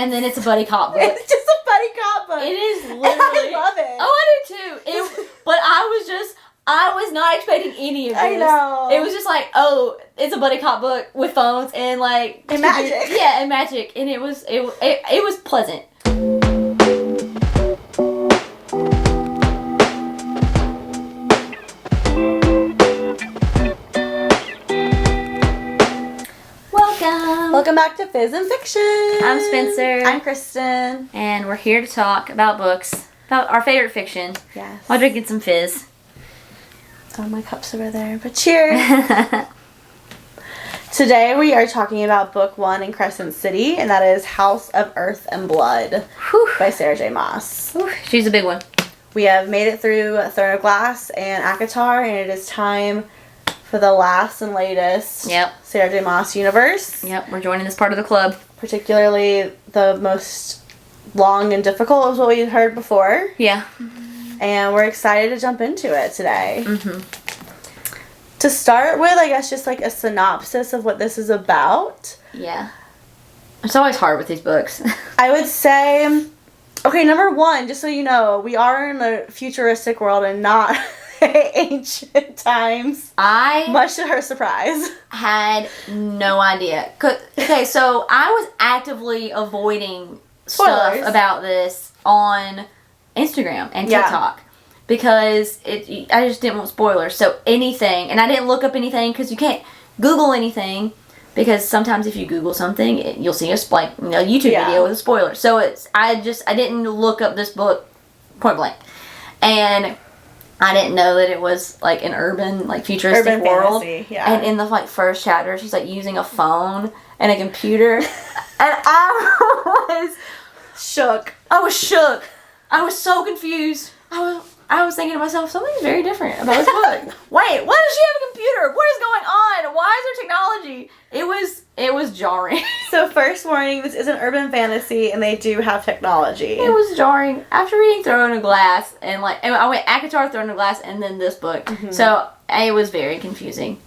And then it's a buddy cop book. It's just a buddy cop book. It is literally. I love it. Oh, I do too. But I was not expecting any of this. I know. It was just like, oh, it's a buddy cop book with phones and like and magic. Yeah, and magic, and it was pleasant. Welcome back to Fizz and Fiction. I'm Spencer. I'm Kristen. And we're here to talk about books, about our favorite fiction. Yes. While drinking some fizz. Oh, my cup's over there, but cheers. Today we are talking about book 1 in Crescent City, and that is House of Earth and Blood by Sarah J Maas. She's a big one. We have made it through Throne of Glass and ACOTAR, and it is time for the last and latest Sarah J Maas universe. Yep, we're joining this part of the club. Particularly the most long and difficult is what we heard before. Yeah. And we're excited to jump into it today. Mm-hmm. To start with, I guess just like a synopsis of what this is about. Yeah. It's always hard with these books. I would say, okay, number 1, just so you know, we are in a futuristic world and not ancient times. Much to her surprise, had no idea. Okay, so I was actively avoiding stuff about this on Instagram and TikTok because I just didn't want spoilers. So anything, and I didn't look up anything because you can't Google anything because sometimes if you Google something, you'll see a YouTube video with a spoiler. So I didn't look up this book point blank, and I didn't know that it was like an urban, like futuristic world. Fantasy, And in the first chapter, she's like using a phone and a computer, and I was shook. I was shook. I was so confused. I was thinking to myself, something's very different about this book. Wait, why does she have a computer? What is going on? Why is there technology? It was jarring. So first warning, this is an urban fantasy and they do have technology. It was jarring. After reading Throne of Glass and I went ACOTAR, Throne of Glass, and then this book. Mm-hmm. So it was very confusing.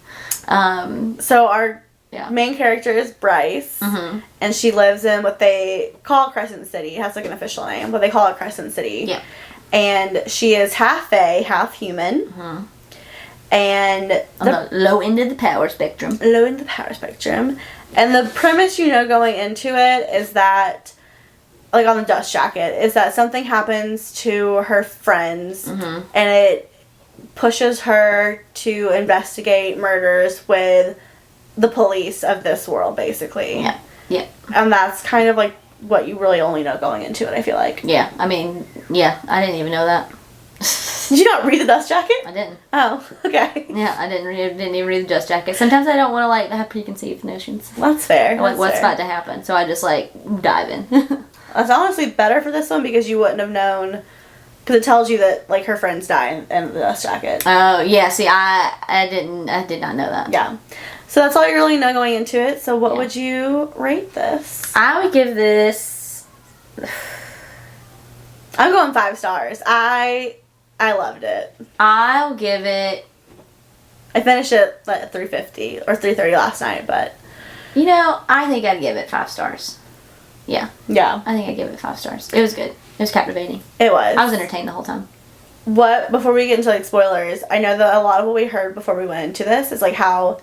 So our main character is Bryce, and she lives in what they call Crescent City. It has like an official name, but they call it Crescent City. Yeah. And she is half fae, half human. Mm-hmm. And on the low end of the power spectrum. Low end of the power spectrum. And the premise, going into it is that, like on the dust jacket, is that something happens to her friends, and it pushes her to investigate murders with the police of this world, basically. Yeah. Yeah. And that's kind of like what you really only know going into it, I feel like. Yeah. I mean, I didn't even know that. Did you not read the dust jacket? I didn't. Oh, okay. Yeah, I didn't even read the dust jacket. Sometimes I don't want to have preconceived notions. That's fair. What's about to happen. So I just dive in. That's honestly better for this one because you wouldn't have known. Because it tells you that her friends die in the dust jacket. Oh yeah, see, I did not know that. Yeah, so that's all you really know going into it. So what would you rate this? I would give this. I'm going 5 stars. I loved it. I'll give it. I finished it at 3:50 or 3:30 last night, but I think I'd give it 5 stars. Yeah. Yeah. I think I'd give it 5 stars. It was good. It was captivating. It was. I was entertained the whole time. Before we get into spoilers, I know that a lot of what we heard before we went into this is how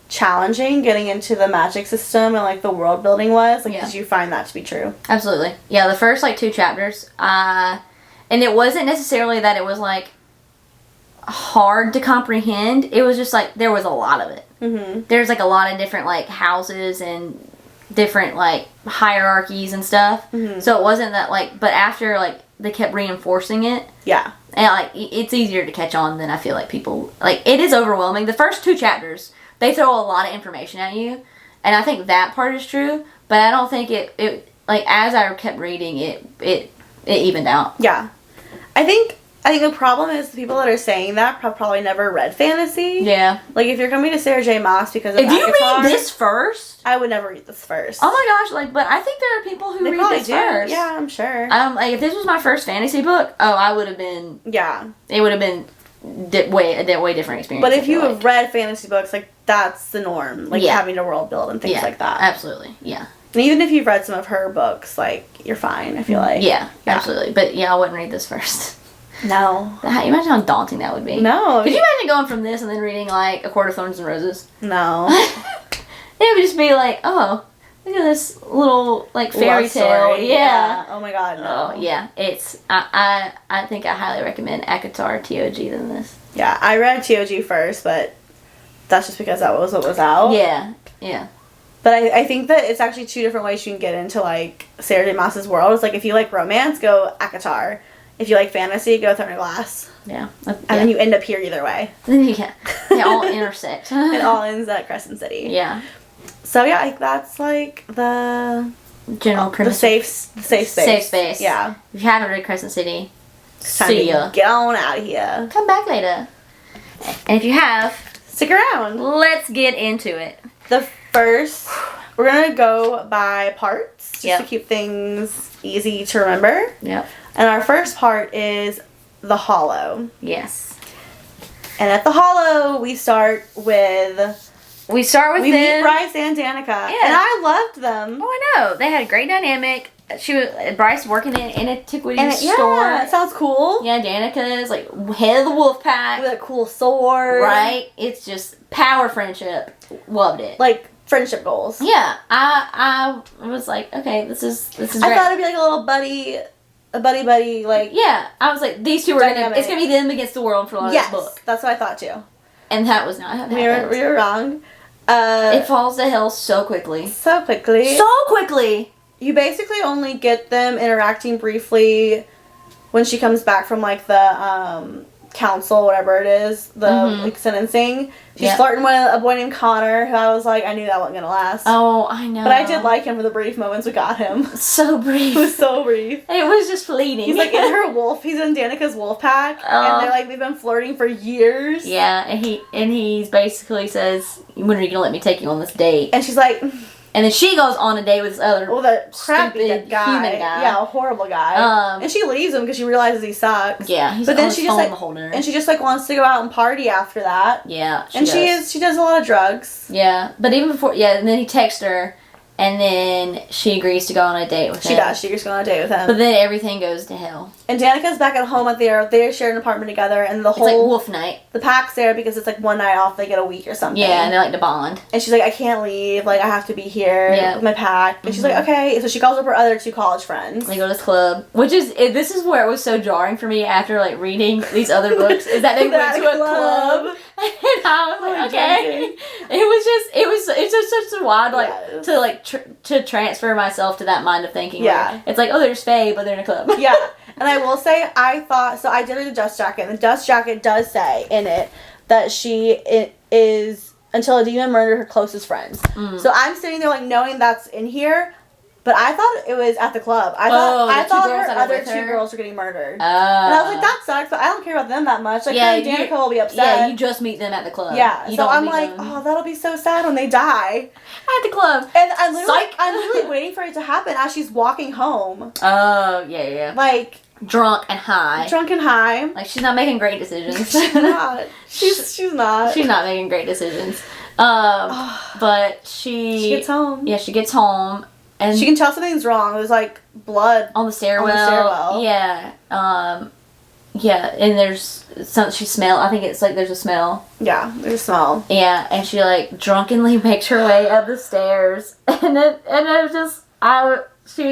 challenging getting into the magic system and the world building was. Did you find that to be true? Absolutely. Yeah, the first 2 chapters, and it wasn't necessarily that it was hard to comprehend. It was just there was a lot of it. Mm-hmm. There's a lot of different houses and different hierarchies and stuff. Mm-hmm. So it wasn't that but after they kept reinforcing it. Yeah. And it's easier to catch on than I feel people it is overwhelming. The first 2 chapters, they throw a lot of information at you, and I think that part is true, but I don't think it as I kept reading it evened out. Yeah. I think the problem is the people that are saying that probably never read fantasy. Yeah. If you're coming to Sarah J Maas because of If you read this first, I would never read this first. Oh my gosh, but I think there are people who read this first. Yeah, I'm sure. If this was my first fantasy book, I would have been. Yeah. It would have been a way different experience. But if you have read fantasy books, that's the norm. Having to world build and things like that. Absolutely. Yeah. And even if you've read some of her books, like, you're fine, I feel like. Yeah, absolutely. But yeah, I wouldn't read this first. No. Imagine how daunting that would be. No. Could you imagine going from this and then reading, like, A Court of Thorns and Roses? No. It would just be like, oh, look at this little, like, fairy tale. Yeah. Oh my god, no. Oh, yeah. It's, I think I highly recommend ACOTAR TOG than this. Yeah, I read TOG first, but that's just because that was what was out. Yeah, yeah. But I think that it's actually two different ways you can get into, like, Sarah J Maas's world. It's like, if you like romance, go ACOTAR. If you like fantasy, go Throne of Glass. Yeah. And then you end up here either way. Yeah. They all intersect. It all ends at Crescent City. Yeah. So, yeah, like, that's, like, the... General premise. The safe space. Safe space. Yeah. If you haven't read Crescent City, See ya. Get on out of here. Come back later. And if you have... Stick around. Let's get into it. The first... We're going to go by parts. Just to keep things easy to remember. Yep. And our first part is The Hollow. Yes. And at The Hollow, we start with... We meet Bryce and Danica. Yeah. And I loved them. Oh, I know. They had a great dynamic. Bryce working in an antiquities store. Yeah, it sounds cool. Yeah, Danica is like head of the wolf pack. With a cool sword. Right? It's just power friendship. Loved it. Like friendship goals. Yeah. I was like, okay, this is great. I thought it'd be like a little buddy, like... Yeah. I was like, these two are it's going to be them against the world for a lot of this book. That's what I thought too. And that was not how it happened. We were wrong. It falls to hell so quickly. So quickly. You basically only get them interacting briefly when she comes back from, like, the council, whatever it is, the like sentencing. She's flirting with a boy named Connor, who I was like, I knew that wasn't gonna last. Oh, I know. But I did like him for the brief moments we got him. So brief. It was so brief. It was just fleeting. He's like he's in Danica's wolf pack, and they're like, they've been flirting for years. Yeah, and he basically says, when are you gonna let me take you on this date? And she's like... And then she goes on a date with this other crappy stupid guy. Human guy. Yeah, a horrible guy. And she leaves him because she realizes he sucks. Yeah, he's but then she just like the whole dinner. And she just like wants to go out and party after that. Yeah, she does a lot of drugs. Yeah, but even before, and then he texts her, and then she agrees to go on a date with him. She does. She agrees to go on a date with him. But then everything goes to hell. And Danica's back at home they share an apartment together, and it's like wolf night. The pack's there because it's like one night off. They get a week or something. Yeah, and they like to bond. And she's like, I can't leave. Like, I have to be here with my pack. And she's like, okay. So she calls up her other two college friends. They go to this club, this is where it was so jarring for me after like reading these other books. Is that they went to a club, and I was like, okay. It's just such a wild to transfer myself to that mind of thinking. Yeah, it's like, oh, there's Faye, but they're in a club. Yeah. And I will say, I did read the dust jacket, and the dust jacket does say in it that she is, until a demon murdered her closest friends. So I'm sitting there, like, knowing that's in here, but I thought it was at the club. I thought her other two girls were getting murdered. And I was like, that sucks, but I don't care about them that much. Like, Danica will be upset. Yeah, you just meet them at the club. Yeah, so I'm like, oh, that'll be so sad when they die. At the club. And I'm literally waiting for it to happen as she's walking home. Oh, yeah. Like... Drunk and high. Like, she's not making great decisions. She's not. She's not. She's not making great decisions. But she gets home. Yeah, she gets home. And she can tell something's wrong. There's, like, blood on the stairwell. Yeah. Yeah, and there's she smell. I think it's like there's a smell. Yeah, there's a smell. Yeah, and she like drunkenly makes her way up the stairs, and it was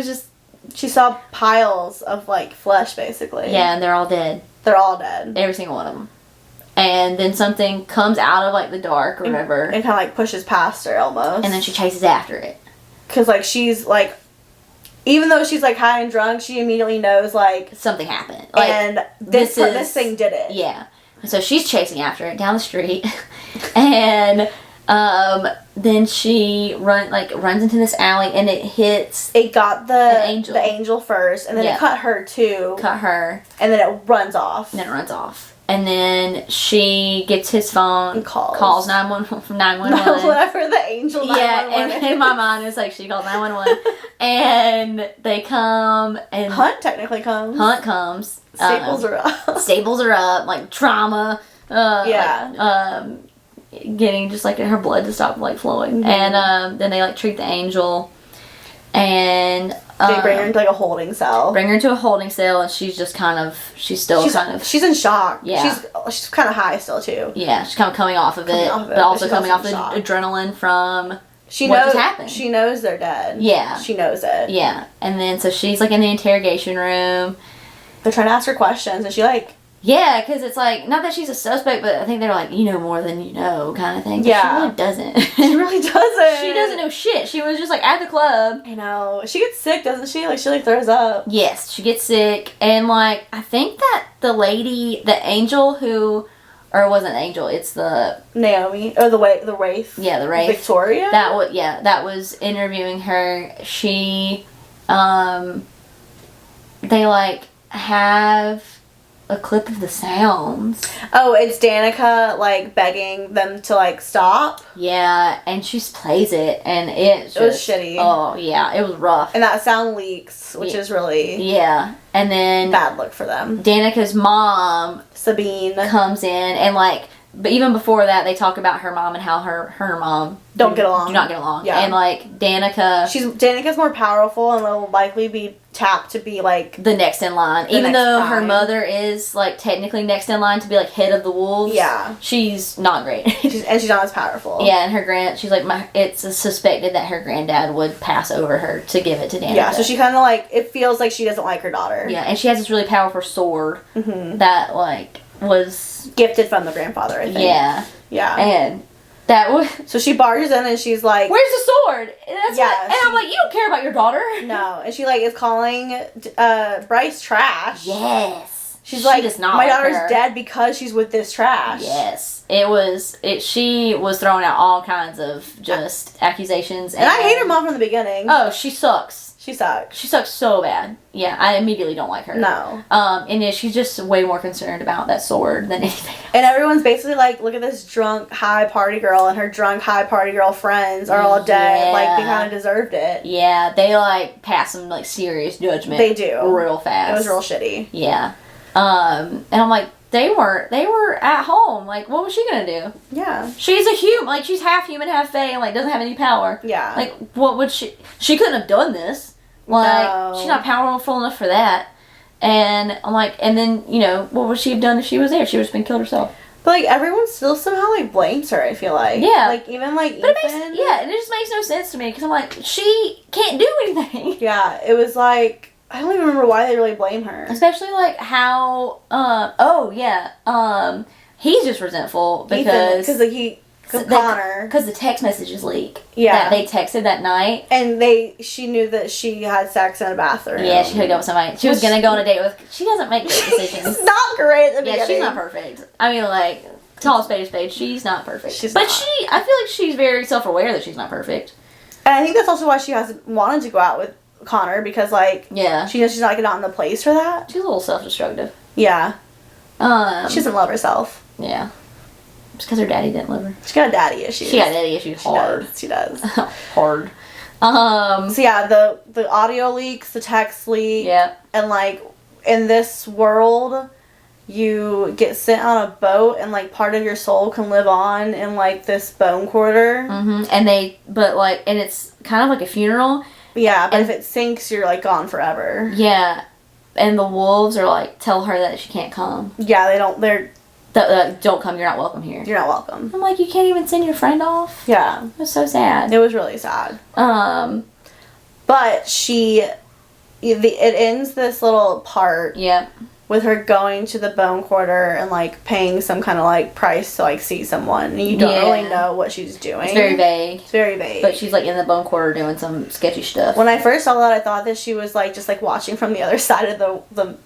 just she saw piles of like flesh basically. Yeah, and they're all dead. Every single one of them. And then something comes out of like the dark or whatever, and kind of like pushes past her almost. And then she chases after it. Cause like she's like. Even though she's, like, high and drunk, she immediately knows, like... Something happened. Like, and this thing did it. Yeah. So she's chasing after it down the street. And then she runs into this alley, and it hits... It got the angel first, and then it cut her, too. And then it runs off. And then she gets his phone, and calls 911 from 911. Whatever the angel 911. Yeah, and in my mind it's like she called 911, and they come and Hunt technically comes. Hunt comes. Staples are up. Staples are up. Like trauma. Getting just like her blood to stop like flowing, and then they like treat the angel. And they bring her into like a holding cell. Bring her into a holding cell, and she's just she's in shock. Yeah. She's kind of high still too. Yeah, she's kind of coming off of it, but also coming off the adrenaline from what just happened. She knows they're dead. Yeah. She knows it. Yeah. And then, so she's like in the interrogation room. They're trying to ask her questions, and she like... Yeah, because it's like, not that she's a suspect, but I think they're like, you know more than you know kind of thing. But yeah. She really doesn't. She really doesn't. She doesn't know shit. She was just like at the club. I know. She gets sick, doesn't she? Like, she like throws up. Yes, she gets sick. And like, I think that the lady, the angel who, or it wasn't Angel, it's the... Naomi. Or the Wraith. Yeah, the Wraith. Victoria? That was interviewing her. She, they like have a clip of the sounds. Oh, it's Danica like begging them to like stop. Yeah, and she plays it, and it was shitty. Oh yeah, it was rough. And that sound leaks, which is really and then bad look for them. Danica's mom, Sabine, comes in, and like, but even before that, they talk about her mom and how her mom do not get along. Yeah, and like Danica's more powerful and will likely be tapped to be like the next in line, even though her mother is like technically next in line to be like head of the wolves. Yeah, she's not great. she's not as powerful. Yeah, and she's like it's suspected that her granddad would pass over her to give it to Danica. Yeah, so she kind of like, it feels like she doesn't like her daughter. Yeah, and she has this really powerful sword that like was gifted from the grandfather, I think. Yeah, and that was... So she barges in and she's like... Where's the sword? And I'm like, you don't care about your daughter. No. And she like is calling Bryce trash. Yes. She's like, my daughter's dead because she's with this trash. Yes. She was throwing out all kinds of just accusations. And I hate her mom from the beginning. Oh, she sucks. She sucks. She sucks so bad. Yeah, I immediately don't like her. No. And she's just way more concerned about that sword than anything else. And everyone's basically like, look at this drunk, high party girl, and her drunk, high party girl friends are all dead. Yeah. Like, they kind of deserved it. Yeah, they like pass some like serious judgment. They do. Real fast. It was real shitty. Yeah. And I'm like, they were at home. Like, what was she gonna do? Yeah. She's a human. Like, she's half human, half fae, and like doesn't have any power. Yeah. Like, what would she couldn't have done this. Like, no. She's not powerful enough for that. And I'm like, and then, you know, what would she have done if she was there? She would have just been killed herself. But, like, everyone still somehow, like, blames her, I feel like. Yeah. Like, even, like, but Ethan. And it just makes no sense to me, because I'm like, she can't do anything. Yeah, it was like, I don't even remember why they really blame her. Especially, like, how, he's just resentful, because... Because, like, Connor. Because the text messages leak. Yeah. That they texted that night. And she knew that she had sex in a bathroom. Yeah, she hooked up with somebody. She was going to go on a date with... She doesn't make great decisions. She's not great at the beginning. Yeah, she's not perfect. I mean, like, tall spade is spade. She's not perfect. I feel like she's very self-aware that she's not perfect. And I think that's also why she hasn't wanted to go out with Connor, because, like... Yeah. She knows she's not in the place for that. She's a little self-destructive. Yeah. She doesn't love herself. Yeah. It's because her daddy didn't love her. She got daddy issues. She got daddy issues hard. She does. Hard. So yeah, the audio leaks, the text leak. Yeah. And like, in this world, you get sent on a boat and like part of your soul can live on in like this bone quarter. Mm-hmm. And it's kind of like a funeral. Yeah, but if it sinks, you're like gone forever. Yeah. And the wolves are like, tell her that she can't come. Yeah, don't come, you're not welcome here. You're not welcome. I'm like, you can't even send your friend off? Yeah. It was so sad. It was really sad. But it ends this little part. Yep. With her going to the bone quarter and like paying some kind of like price to like see someone. And you don't really know what she's doing. It's very vague. It's very vague. But she's like in the bone quarter doing some sketchy stuff. When I first saw that, I thought that she was like just like watching from the other side of the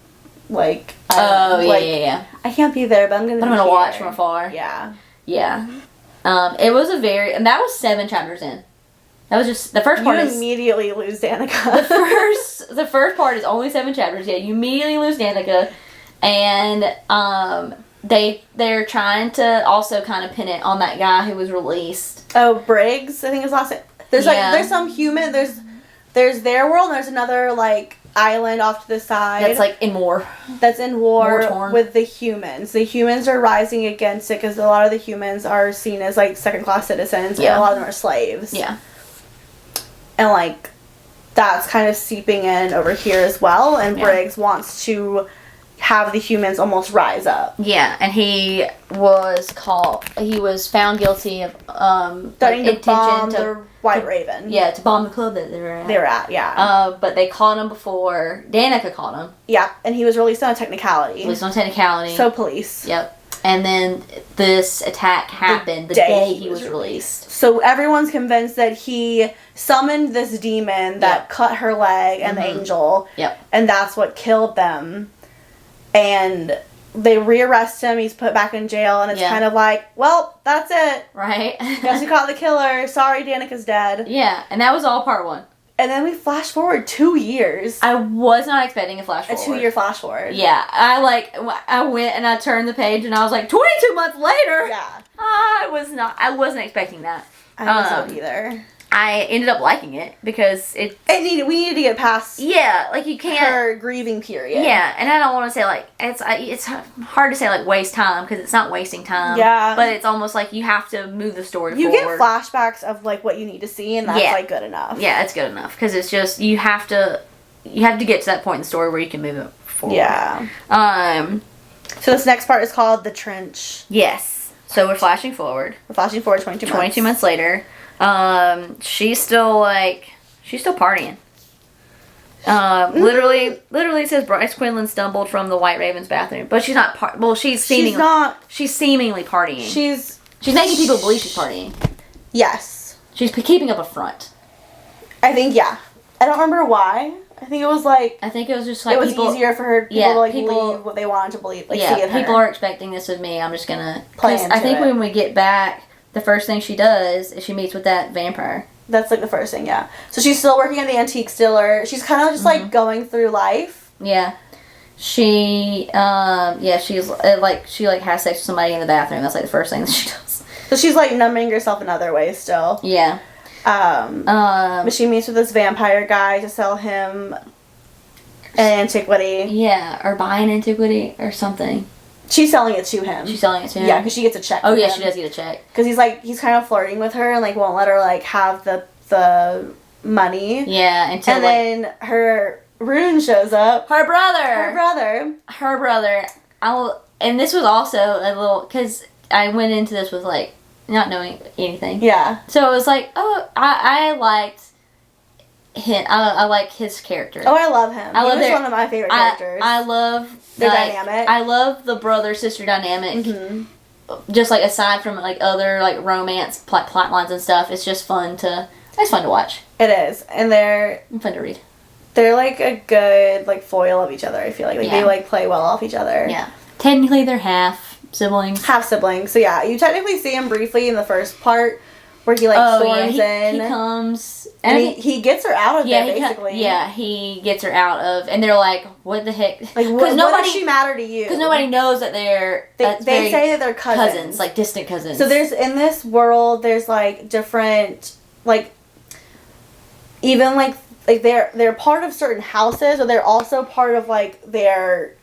like, yeah. I can't be there, but I'm gonna watch from afar. Yeah. Yeah. It was and that was 7 chapters in. That was just, the first part You immediately lose Danica. the first part is only 7 chapters. Yeah, you immediately lose Danica. And, they're trying to also kind of pin it on that guy who was released. Oh, Briggs, I think his last name. There's some human, there's their world, and there's another, like, island off to the side. That's, like, in war. That's in war with the humans. The humans are rising against it because a lot of the humans are seen as, like, second-class citizens, and a lot of them are slaves. Yeah. And, like, that's kind of seeping in over here as well, and Briggs wants to have the humans almost rise up. Yeah, and he was found guilty of starting to bomb the White Raven. Yeah, to bomb the club that they were at. But they caught him before Danica caught him. Yeah, and he was released on a technicality. So police. Yep. And then this attack happened the day he was released. So everyone's convinced that he summoned this demon that cut her leg and the angel. Yep. And that's what killed them. And they rearrest him. He's put back in jail. And it's kind of like, well, that's it. Right. Guess we caught the killer. Sorry, Danica's dead. Yeah. And that was all part 1. And then we flash forward 2 years. I was not expecting a flash forward. A 2-year flash forward. Yeah. I went and I turned the page and I was like, 22 months later? Yeah. I wasn't expecting that. I wasn't either. I ended up liking it because we needed to get past you can't her grieving period. Yeah, and I don't want to say it's hard to say waste time because it's not wasting time. Yeah. But it's almost like you have to move the story forward. You get flashbacks of what you need to see, and that's good enough. Yeah, it's good enough because it's just you have to get to that point in the story where you can move it forward. Yeah. So this next part is called The Trench. Yes. So we're flashing forward. 22 months. 22 months later. She's still partying. Literally it says Bryce Quinlan stumbled from the White Raven's bathroom, but she's not she's seemingly partying. She's making people believe she's partying. Yes. She's keeping up a front. I think, I don't remember why. I think it was just it was easier for her to believe what they wanted to believe. See in her. People are expecting this of me. I'm just gonna play into I think when we get back, the first thing she does is she meets with that vampire. That's the first thing, yeah. So she's still working at the antique dealer. She's kind of just going through life. Yeah. She she's she has sex with somebody in the bathroom. That's the first thing that she does. So she's numbing herself in other ways still. Yeah. But she meets with this vampire guy to sell him an antiquity. Yeah, or buy an antiquity or something. She's selling it to him. Yeah, because she gets a check. Oh yeah, she does get a check. Because he's kind of flirting with her and won't let her have the money. Yeah, and then her Rune shows up. Her brother. And this was also a little because I went into this with not knowing anything. Yeah. So it was I liked him. I like his character. Oh, I love him. He was one of my favorite characters. I love their dynamic. I love the brother-sister dynamic. Mm-hmm. Just aside from other romance plot lines and stuff, it's just fun to watch. It is, and they're fun to read. They're a good foil of each other. I feel they play well off each other. Yeah, technically they're half siblings. So yeah, you technically see him briefly in the first part where he storms in. He comes and he gets her out of there basically. He gets her out of, and they're like, "What the heck?" Because what does she matter to you? Because nobody knows that they're they say that they're cousins, distant cousins. So there's in this world there's different even they're part of certain houses, or they're also part of their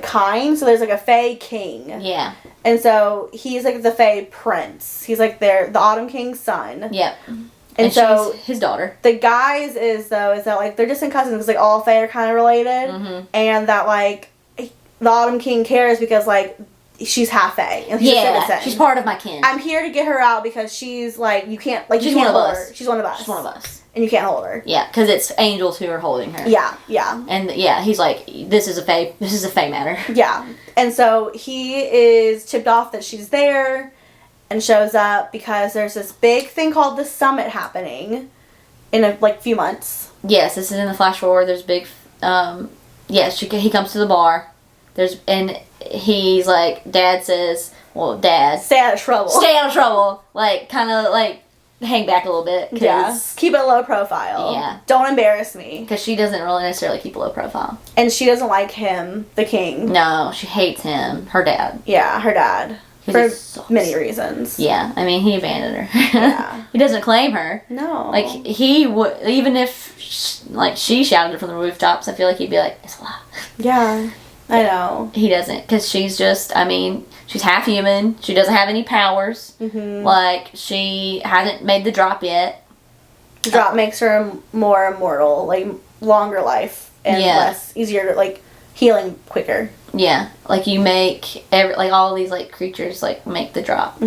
kind. So there's a Fae king. Yeah. And so he's the Fae prince. He's the Autumn King's son. Yep. And so she's his daughter. The guys is that they're distant cousins because all Fae are kind of related, and that the Autumn King cares because she's half Fae and she's a citizen. She's part of my kin. I'm here to get her out because she's you can't she's you can't one hold of her. us. She's one of us. She's one of us. And you can't hold her. Yeah, because it's angels who are holding her. Yeah, yeah. And he's this is a Fae matter. Yeah. And so he is tipped off that she's there and shows up because there's this big thing called the summit happening in a few months. Yes, this is in the flash forward. There's big he comes to the bar. And he's Dad says, well, Dad, stay out of trouble. Kind of hang back a little bit. Yeah. Keep it low profile. Yeah. Don't embarrass me. Because she doesn't really necessarily keep a low profile. And she doesn't like him, the king. No, she hates him. Her dad. Yeah, her dad. For many reasons. Yeah, I mean, he abandoned her. Yeah. He doesn't claim her. No. He would, even if, she shouted it from the rooftops, I feel he'd be it's a lie. Yeah, I know. He doesn't, because she's just, she's half human. She doesn't have any powers. Mm-hmm. She hasn't made the drop yet. The drop makes her more immortal, like longer life and less easier to like healing quicker. Yeah, like you make all these like creatures like make the drop.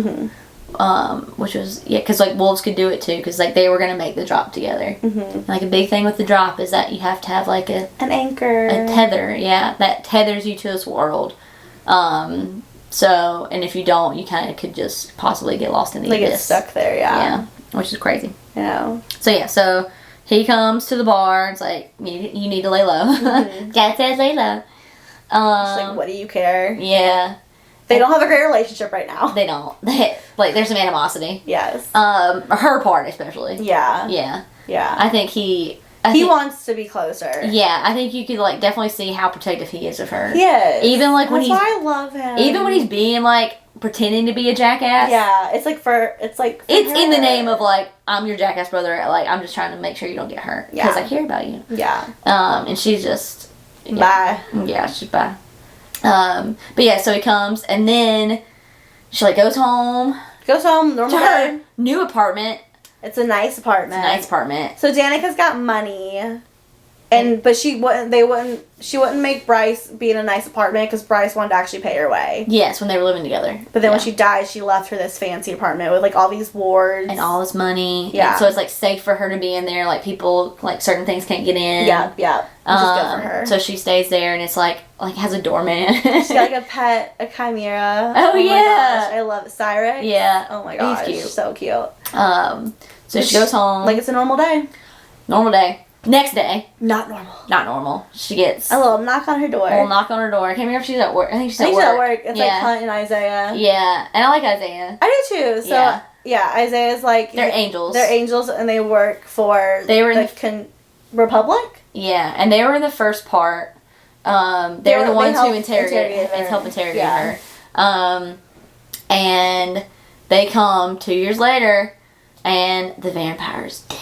Which was because like wolves could do it too, because like they were gonna make the drop together. And, like a big thing with the drop is that you have to have like an anchor, a tether. Yeah, that tethers you to this world. So, and if you don't, you kind of could just possibly get lost in the abyss. Get stuck there. Yeah, which is crazy. Yeah. So he comes to the bar. It's like you need to lay low. Dad says lay low. She's like, what do you care? Yeah. They don't have a great relationship right now. They don't. Like, there's some animosity. Yes. Her part especially. Yeah. Yeah. Yeah. I think he wants to be closer. Yeah, I think you could like definitely see how protective he is of her. Yes. Even like when I love him. Even when he's being like pretending to be a jackass. Yeah, it's in the name of like, I'm your jackass brother. Like, I'm just trying to make sure you don't get hurt because I care about you. Yeah. And she's just bye. Yeah, she's bye. But yeah, so he comes and then she like goes home. Normal to her new apartment. It's a nice apartment. So Danica's got money. But she wouldn't make Bryce be in a nice apartment because Bryce wanted to actually pay her way. Yes, when they were living together. But then when she died, she left her this fancy apartment with like all these wards and all this money. Yeah. And so it's like safe for her to be in there. Like people, like certain things can't get in. Yeah. Which is good for her. So she stays there, and it's like has a doorman. She's got like a pet, a chimera. Oh my yeah. gosh, I love it. Cyrix. Yeah. Oh my gosh, he's cute. So cute. So she goes home. Like it's a normal day. Next day. Not normal. She gets a little knock on her door. I can't remember if she's at work. I think she's at work. It's like Hunt and Isaiah. Yeah. And I like Isaiah. I do too. So yeah Isaiah's like... They're angels. They're angels and they work for the Republic? Yeah. And they were in the first part. They were the ones who help interrogate her. And they come 2 years later and the vampire's dead.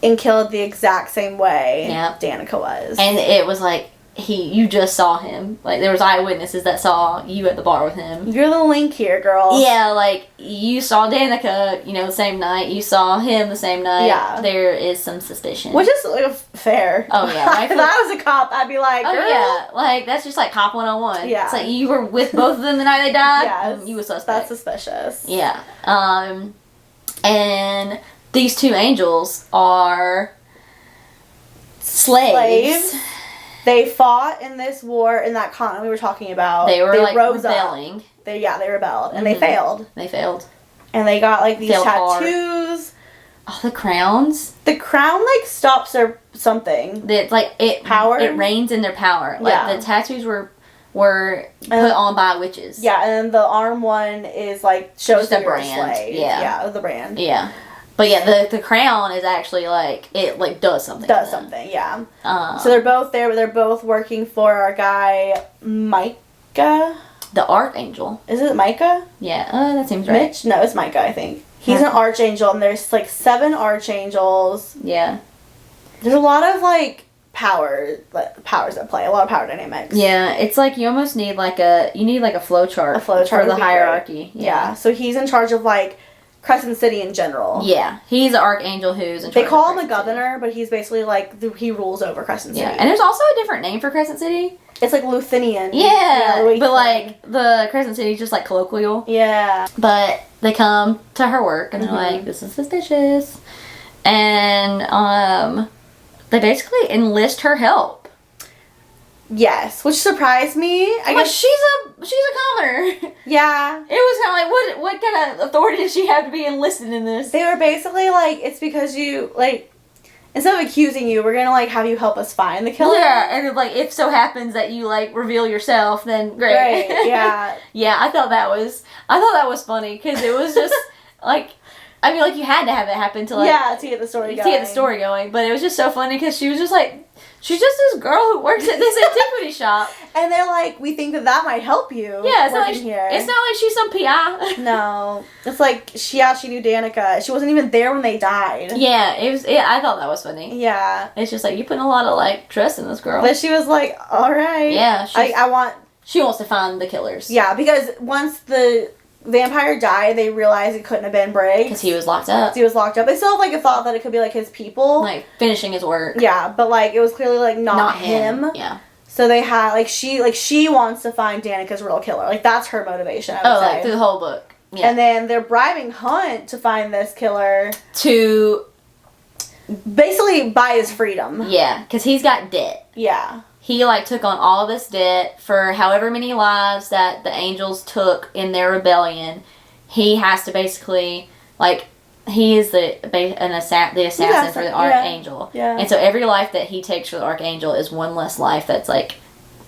And killed the exact same way Danica was. And it was like, you just saw him. Like, there was eyewitnesses that saw you at the bar with him. You're the link here, girl. Yeah, like, you saw Danica, the same night. You saw him the same night. Yeah. There is some suspicion. Which is like, fair. Oh, yeah. Right? If I was a cop, I'd be like, girl. Oh, yeah. Like, that's just like cop 101. Yeah. It's like, you were with both of them the night they died. Yeah. You were suspect. That's suspicious. Yeah. And... these two angels are slaves. They fought in this war in that continent we were talking about. They were rose rebelling. Up. They rebelled and they failed. And they got like these tattoos. Oh, the crowns. The crown like stops their something. It's like power. It reigns in their power. Like the tattoos were put on by witches. Yeah, and then the arm one is like shows the brand. Yeah, the brand. Yeah. But yeah, the crown is actually like it like does something. Yeah. So they're both there, but they're both working for our guy Micah. The Archangel. Is it Micah? Yeah, that seems right. Mitch? No, it's Micah, I think. He's an archangel, and there's like 7 archangels. Yeah. There's a lot of like powers at play, a lot of power dynamics. Yeah, it's like you almost need like a flow chart. For the hierarchy. Yeah. So he's in charge of like Crescent City in general. Yeah, he's the archangel who's in charge. They call him the governor, but he's basically like he rules over Crescent City. Yeah, and there's also a different name for Crescent City. It's like Luthinian. Yeah, but like the Crescent City is just like colloquial. Yeah. But they come to her work and they're like, "This is suspicious," and they basically enlist her help. Yes, which surprised me. I guess she's a commoner. Yeah. It was kind of like, what kind of authority does she have to be enlisted in this? They were basically like, it's because you, like, instead of accusing you, we're gonna, like, have you help us find the killer. Yeah, and like, if so happens that you, like, reveal yourself, then great. Right, yeah. Yeah, I thought that was funny, because it was just, like, I mean, like, you had to have it happen to, like... Yeah, to get the story going. But it was just so funny, because she was just, like... She's just this girl who works at this antiquity shop. And they're like, we think that might help you. Yeah, it's not like she's some PI. No. It's like, she knew Danica. She wasn't even there when they died. Yeah, I thought that was funny. Yeah. It's just like, you're putting a lot of, like, trust in this girl. But she was like, alright. Yeah. She wants to find the killers. Yeah, because once the vampire died, they realized it couldn't have been Briggs. Because he was locked up. He was locked up. They still have, like, a thought that it could be, like, his people. Like, finishing his work. Yeah, but, like, it was clearly, like, not him. Yeah. So they had, like, she wants to find Danica's real killer. Like, that's her motivation, I would say. Like, through the whole book. Yeah. And then they're bribing Hunt to find this killer. To... basically buy his freedom. Yeah, because he's got debt. Yeah. He, like, took on all of this debt for however many lives that the angels took in their rebellion. He has to basically, like, he is the assassin for the Archangel. Yeah. And so every life that he takes for the Archangel is one less life that's, like,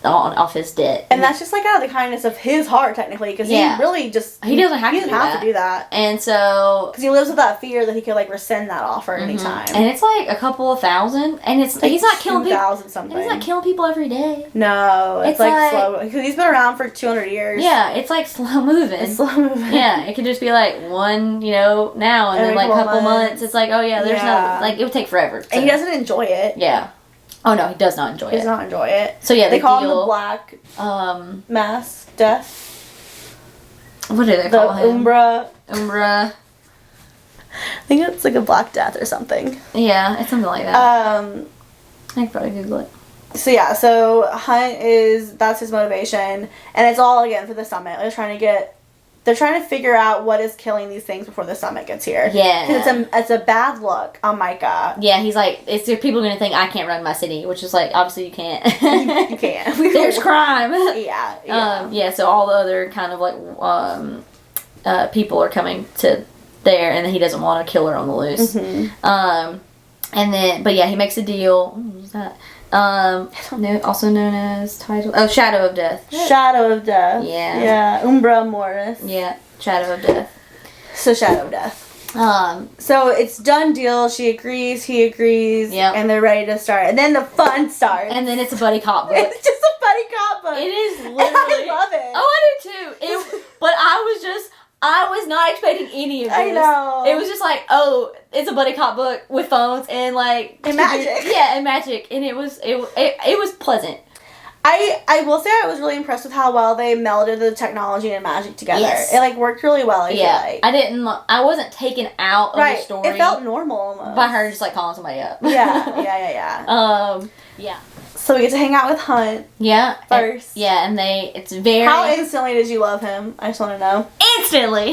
off his debt. And that's just, like, out of the kindness of his heart, technically, because he really just... He doesn't have to do that. And so... Because he lives with that fear that he could, like, rescind that offer anytime. And it's, like, a couple of thousand, and it's... Like, he's not killing people... 2,000 something. He's not killing people every day. No, it's like slow... Because he's been around for 200 years. Yeah, it's, like, slow moving. It's slow moving. Yeah, it could just be, like, one, now, and then, like, a couple months. It's like, oh, yeah, there's no... Like, it would take forever. And he doesn't enjoy it. Yeah. Oh, no, he does not enjoy it. He does not enjoy it. So, yeah, they call him the Black Mass Death. What do they call him? Umbra. Umbra. I think it's like a Black Death or something. Yeah, it's something like that. I could probably Google it. So, yeah, Hunt that's his motivation. And it's all, again, for the summit. They're trying to figure out what is killing these things before the summit gets here. Yeah. Because it's a bad look on Micah. Yeah, he's like, people going to think I can't run my city, which is like, obviously you can't. You can't. There's crime. Yeah. So all the other kind of like, people are coming to there, and then he doesn't want to kill her on the loose. Mm-hmm. And then, but yeah, he makes a deal. What was that? Also known as Shadow of Death. Shadow of Death. Yeah. Yeah. Umbra Mortis. Yeah. Shadow of Death. So Shadow of Death. So it's done deal. She agrees. He agrees. Yep. And they're ready to start. And then the fun starts. And then it's a buddy cop book. It's just a buddy cop book. It is literally. And I love it. Oh, I do too. But I was not expecting any of this. I know. It was just like, oh, it's a buddy cop book with phones and like and magic. Yeah, and magic, and it was pleasant. I will say I was really impressed with how well they melded the technology and magic together. Yes. It like worked really well. I feel like. I wasn't taken out of the story. It felt normal almost. By her just like calling somebody up. Yeah. Yeah. So we get to hang out with Hunt. Yeah. First. And it's very... How instantly did you love him? I just want to know. Instantly.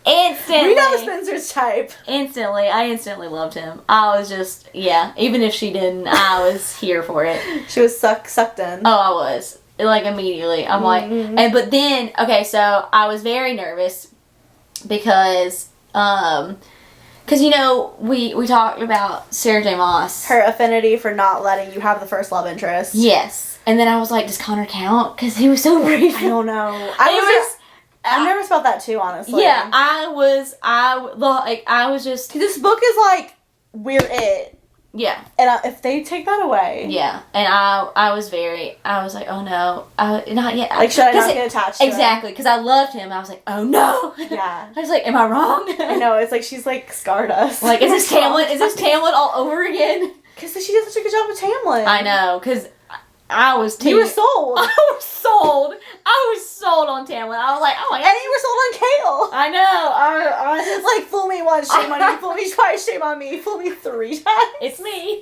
We know Spencer's type. Instantly. I instantly loved him. I was just, even if she didn't, I was here for it. She was sucked in. Oh, I was. Like, immediately. I'm like... But then, okay, so I was very nervous because... Because, we talked about Sarah J Maas. Her affinity for not letting you have the first love interest. Yes. And then I was like, does Connor count? Because he was so brief. I don't know. I'm nervous about that too, honestly. Yeah, I was just... This book is like, we're it. Yeah. And if they take that away... Yeah. And I was like, oh no. Not yet. Like, should I not get attached to him? Exactly. Because I loved him. I was like, oh no. Yeah. I was like, am I wrong? I know. It's like she's like scarred us. Like, is this Tamlin all over again? Because she did such a good job with Tamlin. I know. Because I was... You were sold. I was sold on Tamlin. I was like, oh my God. And you were sold on Kale. I know. I just... Like, fool me once, shame on you. Fool me twice, shame on me. Fool me 3 times. It's me.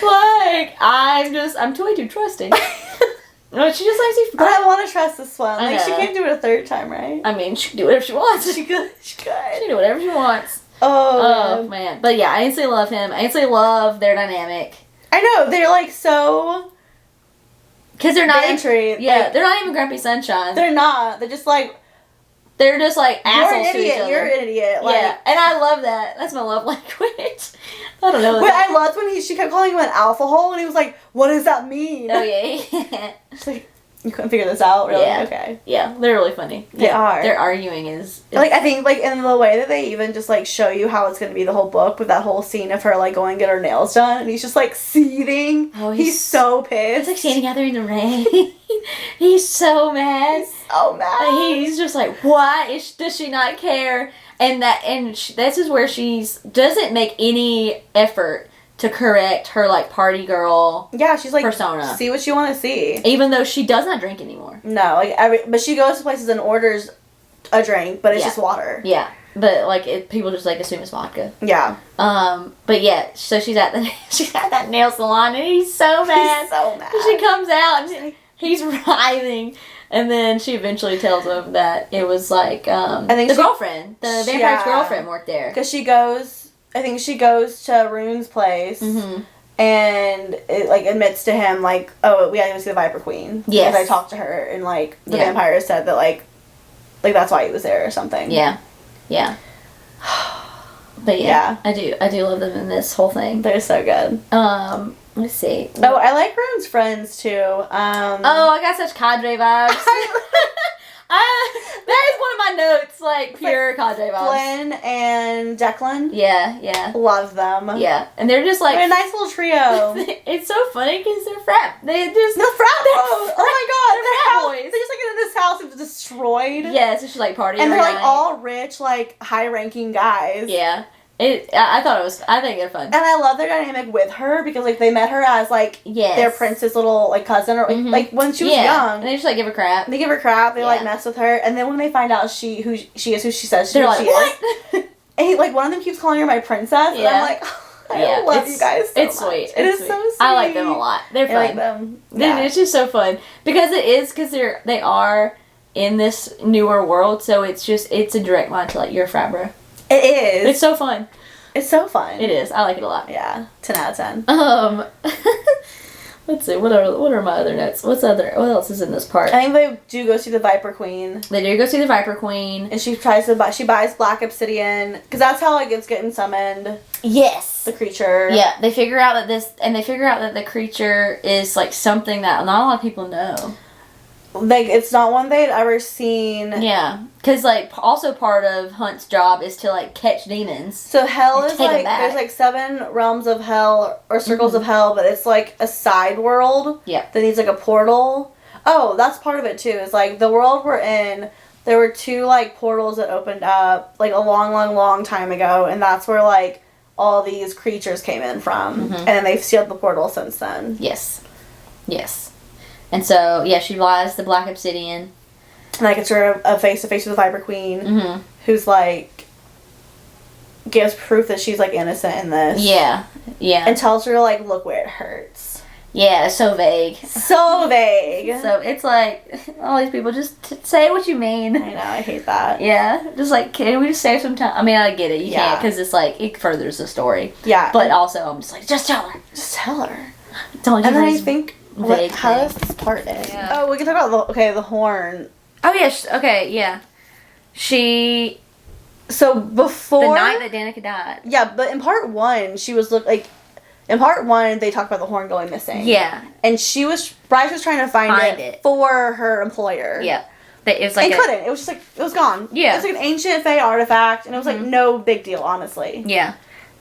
Like, I'm way too trusting. No, she just likes you. I want to trust this one. Like, she can't do it a 3rd time, right? I mean, she can do whatever she wants. She could. She can do whatever she wants. Oh, man. But yeah, I instantly love him. I instantly love their dynamic. I know. They're like so... Because they're not... Bantry. They're not even Grumpy Sunshine. They're not. They're just like assholes to each other. You're an idiot. Like, yeah, and I love that. That's my love language. I don't know. But I loved when she kept calling him an alpha hole, and he was like, "What does that mean?" Oh yeah. She's like, you couldn't figure this out, really? Yeah. Okay. Yeah, they're really funny. They are. Their arguing is like, I think, like, in the way that they even just, like, show you how it's going to be the whole book with that whole scene of her, like, going to get her nails done, and he's just, like, seething. Oh, he's so pissed. He's, like, standing out there in the rain. He's so mad. He's so mad. He's just like, what? Does she not care? And this is where doesn't make any effort to correct her, like, party girl she's like, persona. See what you want to see. Even though she does not drink anymore. No, like, but she goes to places and orders a drink, but it's just water. Yeah. But, like, people just, like, assume it's vodka. Yeah. But, yeah, so she's at that nail salon, and he's so mad. He's so mad. She comes out, and he's writhing. And then she eventually tells him that it was, like, the girlfriend, the vampire's girlfriend worked there. Because she goes to Rune's place, and it, like, admits to him, like, oh, we gotta go see the Viper Queen. Yes. Because I talked to her, and, like, the vampire said that, like, that's why he was there or something. Yeah. Yeah. But I do love them in this whole thing. They're so good. Let's see. Oh, I like Rune's friends too. I got such cadre vibes. That is one of my notes, like pure cadre vibes. Flynn and Declan. Yeah. Love them. Yeah, and they're just like they're a nice little trio. It's so funny because they're frat. They're frat boys. Oh my god, they're frat boys. They're just like in this house. It was destroyed. Yeah, it's just like partying. And they're like all rich, like high-ranking guys. Yeah. I think they're fun. And I love their dynamic with her because, like, they met her as, like, their prince's little, like, cousin or, like, when she was young. And they just, like, give her crap. They give her crap. They, like, mess with her. And then when they find out who she is, who she says they're like, what? is. And, like, one of them keeps calling her my princess. And I'm like, I love you guys so It's much. sweet. It is so sweet. I like them a lot. They're fun. I like them. Yeah. It's just so fun. Because they are in this newer world, so it's a direct line to, like, your frat bro. It is. It's so fun. It's so fun. It is. I like it a lot. Yeah. 10 out of 10. Let's see. What are my other notes? What else is in this part? I think they do go see the Viper Queen. They do go see the Viper Queen. And she buys black obsidian. Because that's how, like, it's getting summoned. Yes. The creature. Yeah. They figure out that the creature is, like, something that not a lot of people know. Like, it's not one they'd ever seen. Yeah. Because, like, also part of Hunt's job is to, like, catch demons. So hell is, like, there's, like, 7 realms of hell, or circles of hell, but it's, like, a side world. Yeah. That needs, like, a portal. Oh, that's part of it, too. Is, like, the world we're in, there were 2, like, portals that opened up, like, a long, long, long time ago, and that's where, like, all these creatures came in from. And then they've sealed the portal since then. Yes. And so, she buys the black obsidian. And that gets her a face-to-face with the Viper Queen, who's, like, gives proof that she's, like, innocent in this. Yeah. And tells her, like, look where it hurts. Yeah, it's so vague. So vague. So, it's like, all these people, just say what you mean. I know, I hate that. Yeah, just like, can we just save some time? I mean, I get it, you can't, because it's like, it furthers the story. Yeah. But also, I'm just like, just tell her. Just tell her. Don't and then I think... how thing. does this part end? Yeah. Oh, we can talk about the horn. Oh, yeah. Okay, yeah. So, before... The night that Danica died. Yeah, but in part 1, she was... In part 1, they talked about the horn going missing. Yeah. And Bryce was trying to find it for her employer. Yeah. It was like couldn't. It was just like, it was gone. Yeah. It was like an ancient Fae artifact, and it was like no big deal, honestly. Yeah.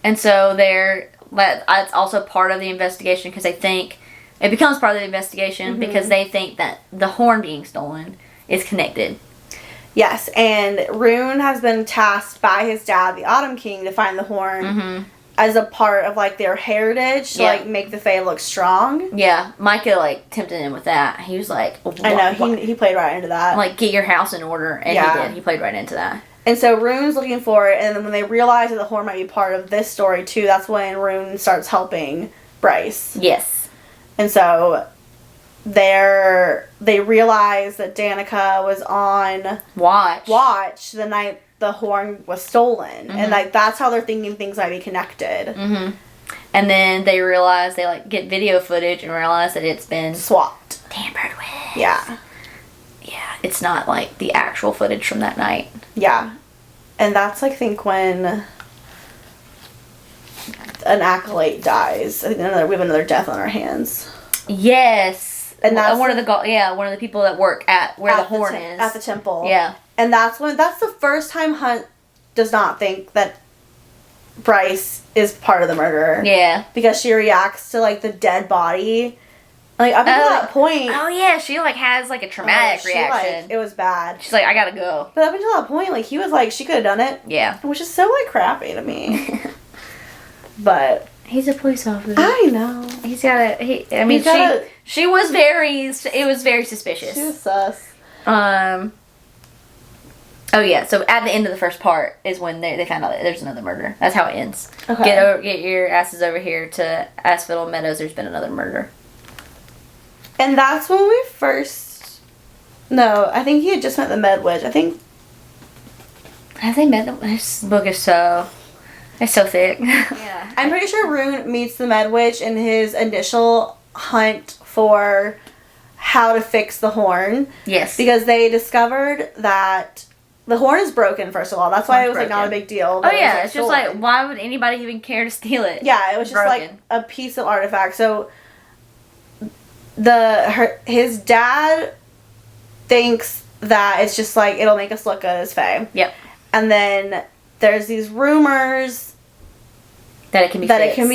And so that's also part of the investigation, because they think... It becomes part of the investigation because they think that the horn being stolen is connected. Yes, and Rune has been tasked by his dad, the Autumn King, to find the horn as a part of, like, their heritage to, like, make the Fae look strong. Yeah, Micah, like, tempted him with that. He was like... I know, he played right into that. Like, get your house in order, and he did. He played right into that. And so Rune's looking for it, and then when they realize that the horn might be part of this story, too, that's when Rune starts helping Bryce. Yes. And so they realize that Danica was on watch the night the horn was stolen. And, like, that's how they're thinking things might be connected. And then they realize, they, like, get video footage and realize that it's been... swapped. Tampered with. Yeah. Yeah, it's not, like, the actual footage from that night. Yeah. And that's, like, I think when... an acolyte dies. I think we have another death on our hands. Yes. And that's one of the people that work at where the horn is. At the temple. Yeah. And that's the first time Hunt does not think that Bryce is part of the murder. Yeah. Because she reacts to, like, the dead body. Like, up until that point... Oh, yeah. She, like, has, like, a traumatic reaction. Like, it was bad. She's like, I gotta go. But up until that point, like, he was like, she could have done it. Yeah. Which is so, like, crappy to me. But... He's a police officer. I know. He's got a. I mean, she was very. It was very suspicious. She was sus. Oh yeah. So at the end of the first part is when they found out that there's another murder. That's how it ends. Okay. Get your asses over here to Asphodel Meadows. There's been another murder. And that's when we first. No, I think he had just met the Med Witch. I think. Have they met them? This book is so. It's so thick. Yeah. I'm pretty sure Rune meets the Med Witch in his initial hunt for how to fix the horn. Yes. Because they discovered that the horn is broken, first of all. That's why it was like not a big deal. Oh yeah, it's just like, why would anybody even care to steal it? Yeah, it was just like a piece of artifact. So his dad thinks that it's just like it'll make us look good as Fae. Yep. And then there's these rumors that it can be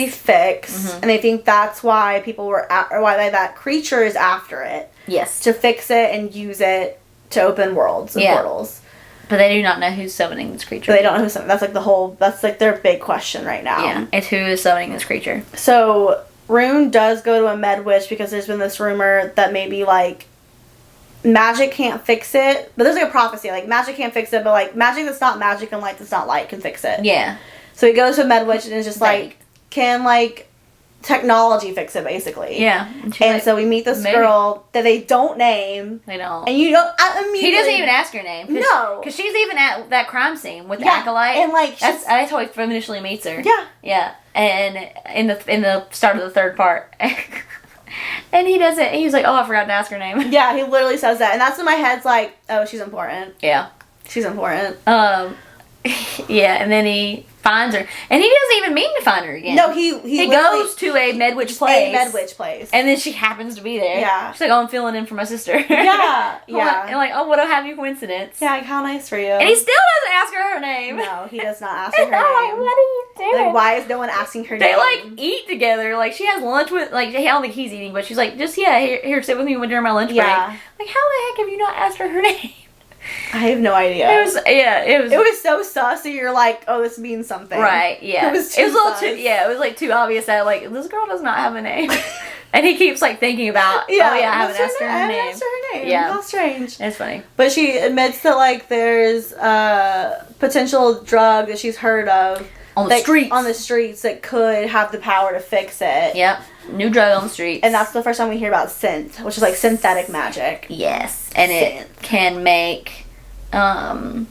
fixed. And they think that's why people were that creature is after it. Yes. To fix it and use it to open worlds and portals. But they do not know who's summoning this creature. But they don't know who's summoning. That's like their big question right now. Yeah. It's who is summoning this creature. So Rune does go to a Med Witch because there's been this rumor that maybe like magic can't fix it. But there's like a prophecy, like magic can't fix it, but like magic that's not magic and light that's not light can fix it. Yeah. So he goes to a Med Witch and is just like, can like technology fix it basically? Yeah. And so we meet this girl that they don't name. They don't. And you don't immediately. He doesn't even ask her name. No. Because she's even at that crime scene with the acolyte. And like that's how he initially meets her. Yeah. Yeah. And in the start of the third part. And he doesn't. He's like, oh, I forgot to ask her name. Yeah, he literally says that, and that's in my head's like, oh, she's important. Yeah, she's important. Yeah, and then he finds her, and he doesn't even mean to find her again. No, he goes to a Med Witch place. And then she happens to be there. Yeah. She's like, oh, I'm filling in for my sister. Yeah, yeah. And like, oh, what a happy coincidence. Yeah, like, how nice for you. And he still doesn't ask her name. No, he does not ask her name. Like, what are you doing? Like, why is no one asking her name? They like eat together. Like, she has lunch with, like, I don't think he's eating, but she's like, just, here, sit with me during my lunch break. Like, how the heck have you not asked her name? I have no idea. It was so sus that you're like, oh, this means something. Right, yeah. It was a little too, it was like too obvious that like, this girl does not have a name. And he keeps like thinking about, I haven't asked her her name. Yeah. How strange. It's funny. But she admits that like there's a potential drug that she's heard of. On the streets that could have the power to fix it. Yep. New drug on the streets. And that's the first time we hear about synth, which is like synthetic magic. Yes. And it can make the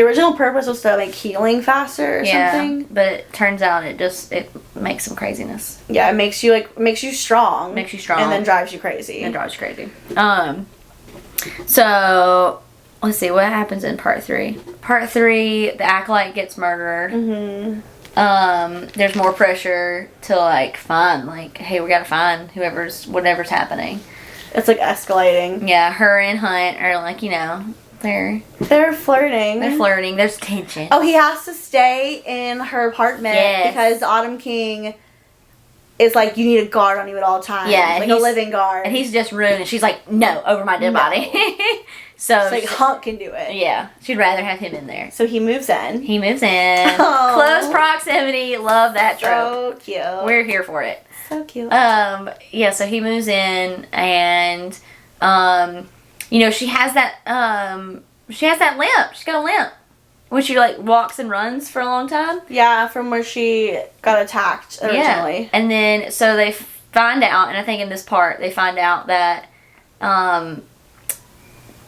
original purpose was to make healing faster or something. But it turns out it makes some craziness. Yeah, it makes you strong. Makes you strong. And then drives you crazy. So let's see what happens in part 3. Part 3, the acolyte gets murdered. Mm-hmm. There's more pressure to like find, like, hey, we gotta find whatever's happening. It's like escalating. Yeah, her and Hunt are like, they're flirting. They're flirting. There's tension. Oh, he has to stay in her apartment because the Autumn King is like, you need a guard on you at all times. Yeah, like a living guard. And he's just rude, and she's like, no, over my dead body. So it's like Hunt can do it. Yeah, she'd rather have him in there. So he moves in. Oh. Close proximity. Love that trope. So cute. We're here for it. So cute. Yeah. So he moves in, and she has that limp. She's got a limp when she like walks and runs for a long time. Yeah, from where she got attacked originally. Yeah. And then so they find out, and I think in this part they find out that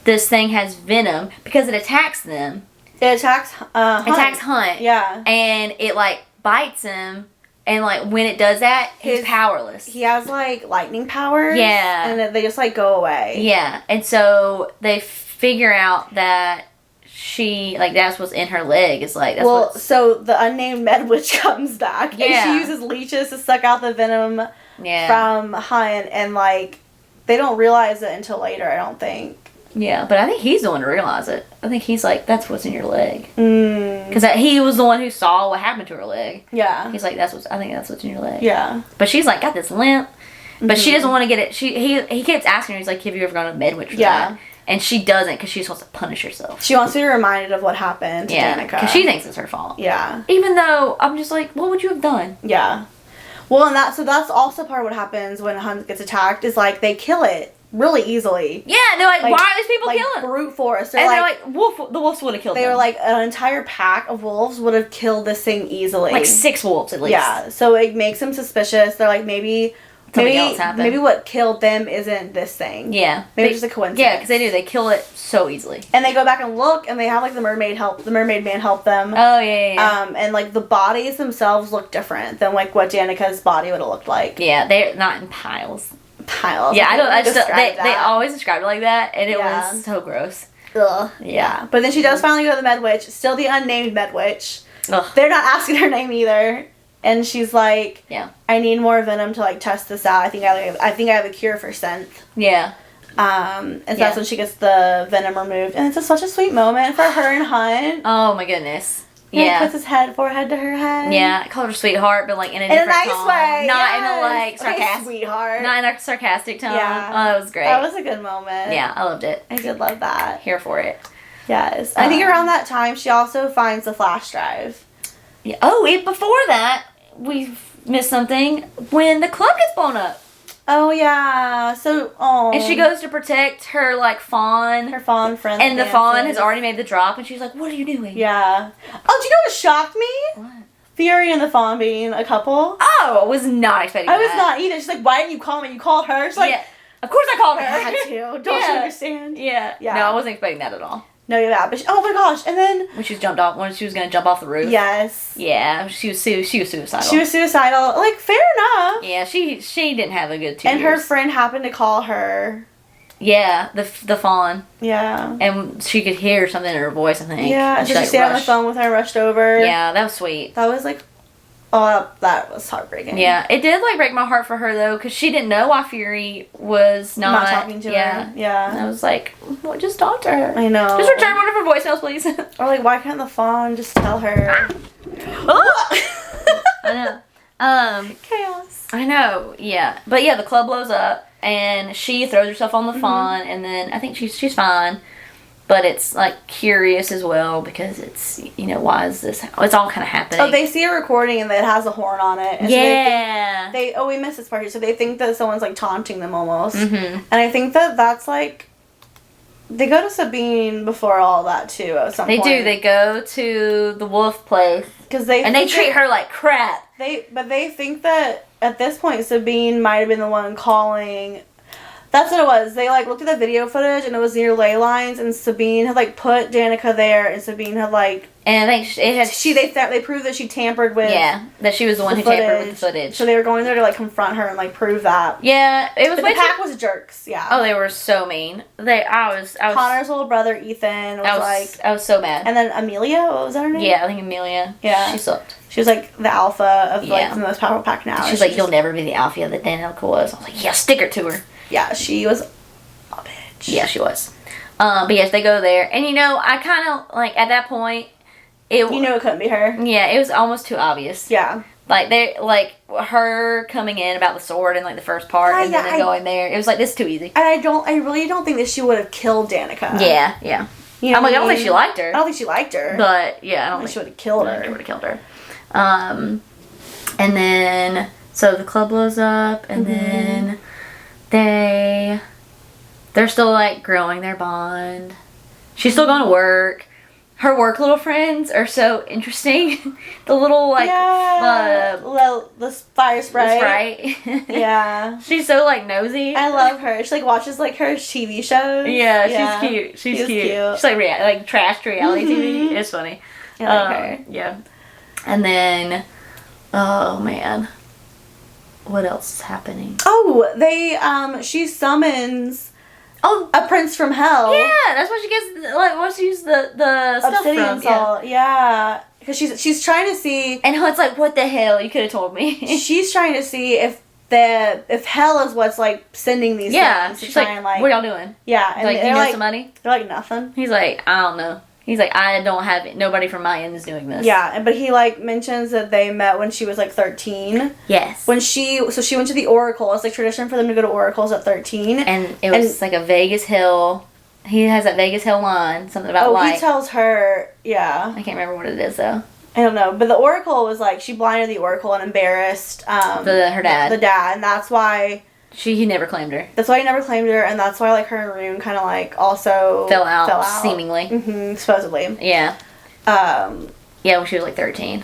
this thing has venom because it attacks them. It attacks Hunt. Yeah. And it like bites him, and like when it does that, he's powerless. He has like lightning powers. Yeah. And then they just like go away. Yeah. And so they figure out that she like that's what's in her leg. It's like so the unnamed Med Witch comes back. Yeah. And she uses leeches to suck out the venom from Hunt, and like they don't realize it until later, I don't think. Yeah, but I think he's the one to realize it. I think he's like, that's what's in your leg. Because he was the one who saw what happened to her leg. Yeah. He's like, I think that's what's in your leg. Yeah. But she's like, got this limp. But she doesn't want to get it. He keeps asking her, he's like, have you ever gone to Med Witch? Yeah. And she doesn't because she just wants to punish herself. She wants to be reminded of what happened to Danica. Because she thinks it's her fault. Yeah. Even though I'm just like, what would you have done? Yeah. Well, and that's also part of what happens when Hunt gets attacked is, like, they kill it really easily. Yeah, they're like, why are these people killing? Brute force. They're like, the wolves would have killed them. They were like, an entire pack of wolves would have killed this thing easily. Like 6 wolves at least. Yeah, so it makes them suspicious. They're like, maybe else happened. Maybe what killed them isn't this thing. Yeah. Maybe it's just a coincidence. Yeah, because they do. They kill it so easily. And they go back and look, and they have, like, the mermaid man help them. Oh, yeah. And, like, the bodies themselves look different than, like, what Danica's body would have looked like. Yeah, they're not in piles. Yeah, they always described it like that, and it was so gross. Ugh. Yeah. But then she does finally go to the Med Witch, still the unnamed Med Witch. Ugh. They're not asking her name either. And she's like, I need more venom to, like, test this out. I think I have a cure for scent. Yeah. And so that's when she gets the venom removed. And it's such a sweet moment for her and Hunt. Oh, my goodness. Yeah. He puts his forehead to her head. Yeah, I call her sweetheart, but, like, in a different nice tone. way. Not in a, like, sarcastic. Sweetheart. Not in a sarcastic tone. Yeah. Oh, that was great. That was a good moment. Yeah, I loved it. I did love that. Here for it. Yes. I think around that time, she also finds the flash drive. Yeah. Oh, before that, we missed something. When the club gets blown up. Oh, yeah. So, and she goes to protect her, like, fawn. Her fawn friend. And the fawn has already made the drop, and she's like, what are you doing? Yeah. Oh, do you know what shocked me? What? Fury and the fawn being a couple. Oh, I was not expecting that. I was not either. She's like, why didn't you call me? You called her. She's like, yeah. Of course I called her. I had to. Don't you understand? Yeah. No, I wasn't expecting that at all. No, yeah, but oh my gosh, and then when she was gonna jump off the roof. Yes. Yeah, she was suicidal. She was suicidal. Like, fair enough. Yeah, she didn't have a good 2 years. And her friend happened to call her. Yeah, the fawn. Yeah. And she could hear something in her voice, I think. Yeah, and so she stayed on the phone with her, rushed over. Yeah, that was sweet. That was like, oh, that was heartbreaking. Yeah, it did, like, break my heart for her, though, because she didn't know why Fury was not talking to her. Yeah. And I was like, well, just talk to her. I know. Just return one of her voicemails, please. Or, like, why can't the fawn just tell her? I know. Chaos. I know, yeah. But, yeah, the club blows up, and she throws herself on the fawn, and then I think she's fine. But it's, like, curious as well because it's, why is this? It's all kind of happening. Oh, they see a recording and it has a horn on it. And yeah. So we missed this part. So they think that someone's, like, taunting them almost. Mm-hmm. And I think that's, like, they go to Sabine before all that, too, at some point. They do. They go to the wolf place. And they treat her like crap. But they think that, at this point, Sabine might have been the one calling. That's what it was. They, like, looked at the video footage, and it was near ley lines, and Sabine had, like, put Danica there, and Sabine had, like... And I think it had... They proved that she tampered with... Yeah, that she was the one who tampered with the footage. So they were going there to, like, confront her and, like, prove that. Yeah, it was... But the pack was jerks, yeah. Oh, they were so mean. I was Connor's little brother, Ethan, I was so mad. And then Amelia, what was that her name? Yeah, I think Amelia. Yeah. She sucked. She was, like, the alpha of, like, the most powerful pack now. She was like, you'll never be the alpha that Danica was. I was like, yeah, stick her to her. Yeah, she was... a bitch. Yeah, she was. But yes, they go there. And, I kind of, like, at that point... You knew it couldn't be her. Yeah, it was almost too obvious. Yeah. Like, her coming in about the sword in, like, the first part and then going there. It was like, this is too easy. And I really don't think that she would have killed Danica. Yeah, yeah. I'm like, I don't think she liked her. I don't think she liked her. But, yeah, I don't think she would have killed her. She would have killed her. And then, so the club blows up, and then they're still, like, growing their bond. She's still going to work. Her work little friends are so interesting. The little, like, the fire spray. Sprite. Yeah. She's so, like, nosy. I love her. She, like, watches, like, her TV shows. Yeah, she's cute. She's cute. She's, like, trashed reality TV. It's funny. I like her. Yeah. And then, oh, man. What else is happening? Oh, she summons... Oh, a prince from hell. Yeah, that's what she gets. Like, what she used the stuff obsidian from. Salt. Yeah, because she's trying to see. And Hunt's like, "What the hell? You could have told me." She's trying to see if hell is what's, like, sending these things. She's like, "What y'all doing?" Yeah, and like, they're like, some money. They're like, nothing. He's like, I don't know. He's like, I don't have it. Nobody from my end is doing this. Yeah, but he, like, mentions that they met when she was, like, 13. Yes. So she went to the Oracle. It's, like, tradition for them to go to Oracles at 13. And it was like a Vegas hill, He has that Vegas Hill line, something about light. He tells her, yeah. I can't remember what it is, though. I don't know, but the Oracle was like, she blinded the Oracle and embarrassed her dad. The dad, and that's why... He never claimed her. That's why he never claimed her, and that's why, like, her and Rune kind of, like, also... Fell out. Seemingly. Mm-hmm, supposedly. Yeah. Yeah, when she was, like, 13.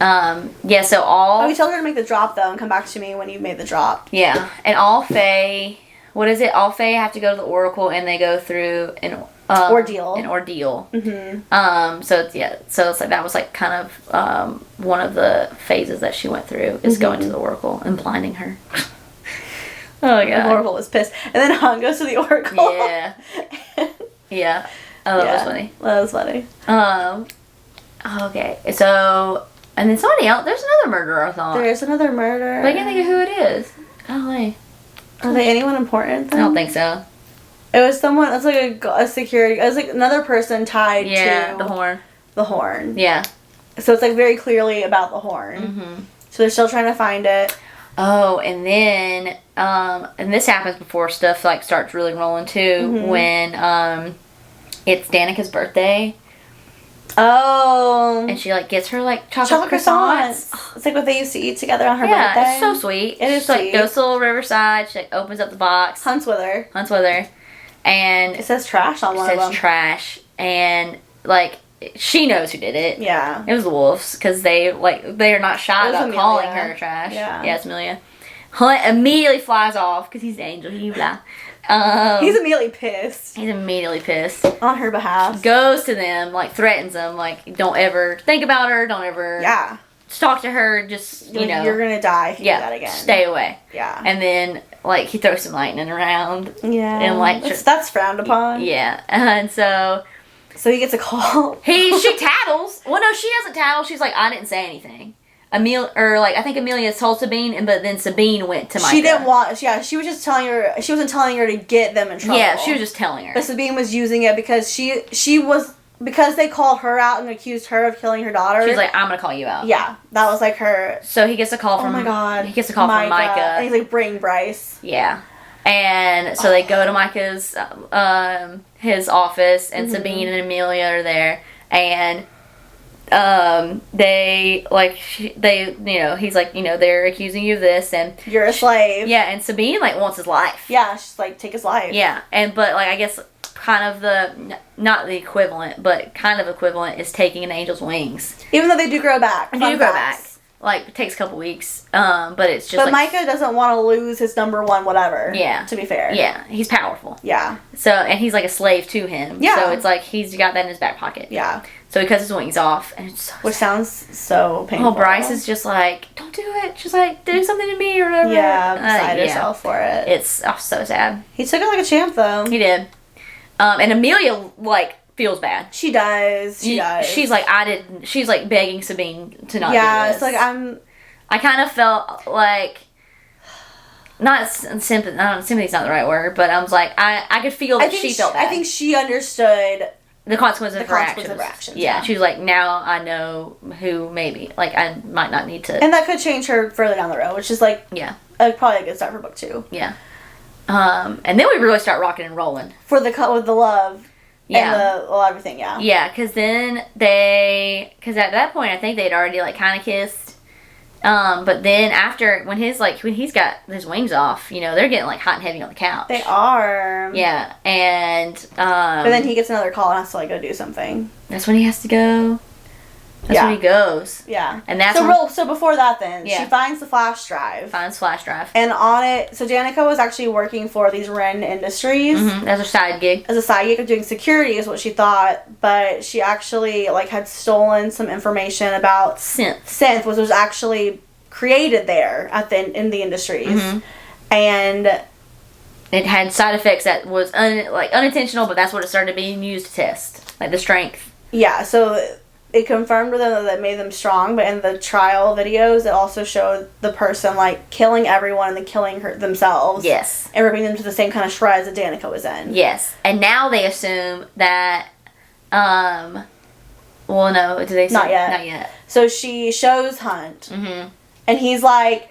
Yeah, so all... Oh, he told her to make the drop, though, and come back to me when you made the drop. Yeah, and all Fae... What is it? All Fae have to go to the Oracle, and they go through an ordeal. An ordeal. Mm-hmm. So it's like that was like kind of one of the phases that she went through is going to the Oracle and blinding her. Oh my god. The Oracle was pissed, and then Han goes to the Oracle. Yeah. Yeah. Oh, that was funny. That was funny. Okay, so and then somebody else. There's another murderer. I thought there's another murderer, but I can't think of who it is. Golly. Are they anyone important? Then? I don't think so. It was someone. It's like a security. It was like another person tied to the horn. The horn. Yeah. So it's like very clearly about the horn. Mm-hmm. So they're still trying to find it. Oh, and then and this happens before stuff like starts really rolling too. When it's Danica's birthday. Oh. And she like gets her like chocolate croissants. It's like what they used to eat together on her birthday. Yeah, it's so sweet. It is she sweet. Like goes to little Riverside. She like opens up the box. Hunts with her. And it says trash on one of them. It says trash, and like she knows who did it. Yeah. It was the wolves because they are not shy about calling her trash. Yeah. Yeah, it's Amelia. Hunt immediately flies off because he's an angel. He's immediately pissed. On her behalf. Goes to them, like threatens them, like don't ever think about her, don't ever talk to her, just you're gonna die if you do that again. Stay away. Yeah. And then like he throws some lightning around. Yeah. And like that's frowned upon. Yeah. And so he gets a call. She tattles. Well, no, she doesn't tattle. She's like, I didn't say anything. I think Amelia told Sabine, but then Sabine went to Micah. She didn't want. Yeah, she was just telling her. She wasn't telling her to get them in trouble. Yeah, she was just telling her. But Sabine was using it because she was because they called her out and accused her of killing her daughter. She's like, I'm gonna call you out. Yeah, that was like her. So he gets a call from. Oh my god. He gets a call from Micah, and he's like, bring Bryce. Yeah. And so they go to Micah's his office, and Sabine and Amelia are there, and he's like, they're accusing you of this, and you're a slave. Yeah, and Sabine like wants his life. Yeah, she's like, take his life. Yeah, but like I guess kind of not the equivalent, but kind of equivalent is taking an angel's wings. Even though they do grow back. They do grow back. Like, it takes a couple weeks, but it's just But Micah doesn't want to lose his number one whatever. Yeah. To be fair. Yeah, he's powerful. Yeah. So, and he's like a slave to him. Yeah. So it's like, he's got that in his back pocket. Yeah. So he cuts his wings off, and it's so Which sounds so painful. Oh, Bryce is just like, don't do it. She's like, do something to me or whatever. Yeah, beside herself for it. It's so sad. He took it like a champ, though. He did. And Amelia, like, feels bad. She does. She's like, she's like begging Sabine to not do this. Yeah, it's like I kind of felt like, not sympathy's not the right word, but I was like, I could feel that she felt bad. I think she understood the consequences of her actions. Yeah, she was like, now I know who maybe, like, I might not need to. And that could change her further down the road, which is like, probably a good start for book 2. Yeah. And then we really start rocking and rolling. For the cut with the love. Yeah. And everything, yeah. Yeah, because then because at that point, I think they'd already, like, kind of kissed. But then after, when he's got his wings off, they're getting, like, hot and heavy on the couch. They are. Yeah, and, but then he gets another call and has to, like, go do something. That's when he has to go. That's when he goes. Yeah. And that's so before that then, she finds the flash drive. And on it, so Danica was actually working for these Wren Industries. Mm-hmm. As a side gig. As a side gig of doing security is what she thought, but she actually, like, had stolen some information about synth, which was actually created there in the Industries. Mm-hmm. And it had side effects that was unintentional, but that's what it started being used to test, like the strength. Yeah, so it confirmed with them that it made them strong, but in the trial videos, it also showed the person, like, killing everyone and then killing themselves. Yes. And ripping them to the same kind of shreds that Danica was in. Yes. And now they assume that, well, no, do they say? Not yet. Not yet. So she shows Hunt. Mm-hmm. And he's kind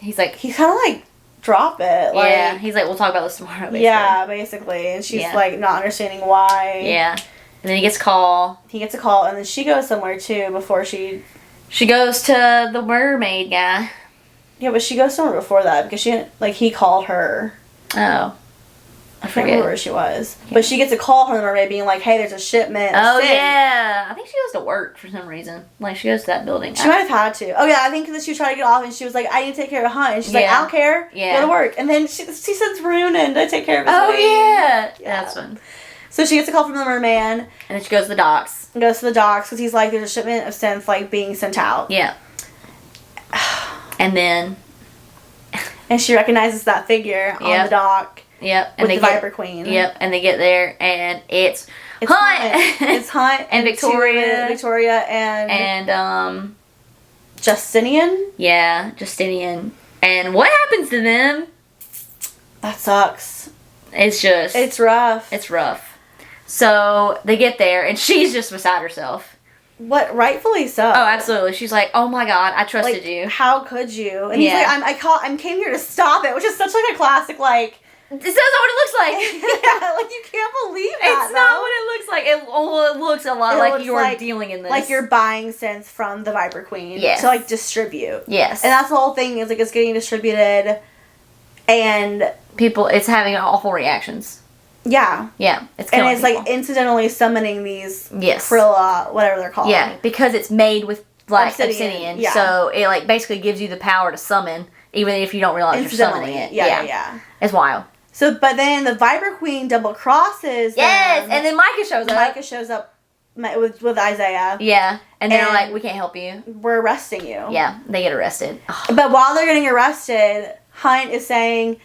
of, like, drop it. Like, yeah, he's like, we'll talk about this tomorrow, basically. Yeah, basically. And she's, like, not understanding why. Yeah. And then he gets a call. He gets a call, and then she goes somewhere, too, before she... She goes to the mermaid guy. Yeah, but she goes somewhere before that, because she didn't... Like, he called her. Oh. I can't remember where she was. Yeah. But she gets a call from the mermaid being like, hey, there's a shipment. Oh, yeah. I think she goes to work for some reason. Like, she goes to that building. She might have had to. Oh, yeah, I think because she was trying to get off and she was like, I need to take care of Hunt. And she's like, I don't care. Yeah. Go to work. And then she sends Ronan to take care of his wing. Yeah. That's fun. So she gets a call from the merman. And then she goes to the docks. Goes to the docks because he's like, there's a shipment of synth, like, being sent out. Yeah. And then... And she recognizes that figure on the dock. Yep. And with the Viper Queen. Yep. And they get there, and it's Hunt. It's Hunt. And Victoria. Victoria and Justinian? Yeah, Justinian. And what happens to them? That sucks. It's just... It's rough. It's rough. So, they get there, and she's just beside herself. What? Rightfully so. Oh, absolutely. She's like, oh my god, I trusted you. How could you? And he's like, I came here to stop it, which is such, like, a classic, like... This is not what it looks like. Yeah, like, you can't believe that. It's not what it looks like. It looks a lot like you're dealing in this. Like you're buying synths from the Viper Queen. Yes. To, like, distribute. Yes. And that's the whole thing, is, like, it's getting distributed, and... It's having awful reactions. Yeah. Yeah. It's killing people. Like, incidentally summoning these... Yes. Krilla, whatever they're called. Yeah, because it's made with, like, obsidian. Yeah. So, it, like, basically gives you the power to summon, even if you don't realize you're summoning it. Yeah. It's wild. So, but then the Viper Queen double crosses them. Yes, and then Micah shows up. Micah shows up with Isaiah. Yeah, and they're like, we can't help you. We're arresting you. Yeah, they get arrested. But while they're getting arrested, Hunt is saying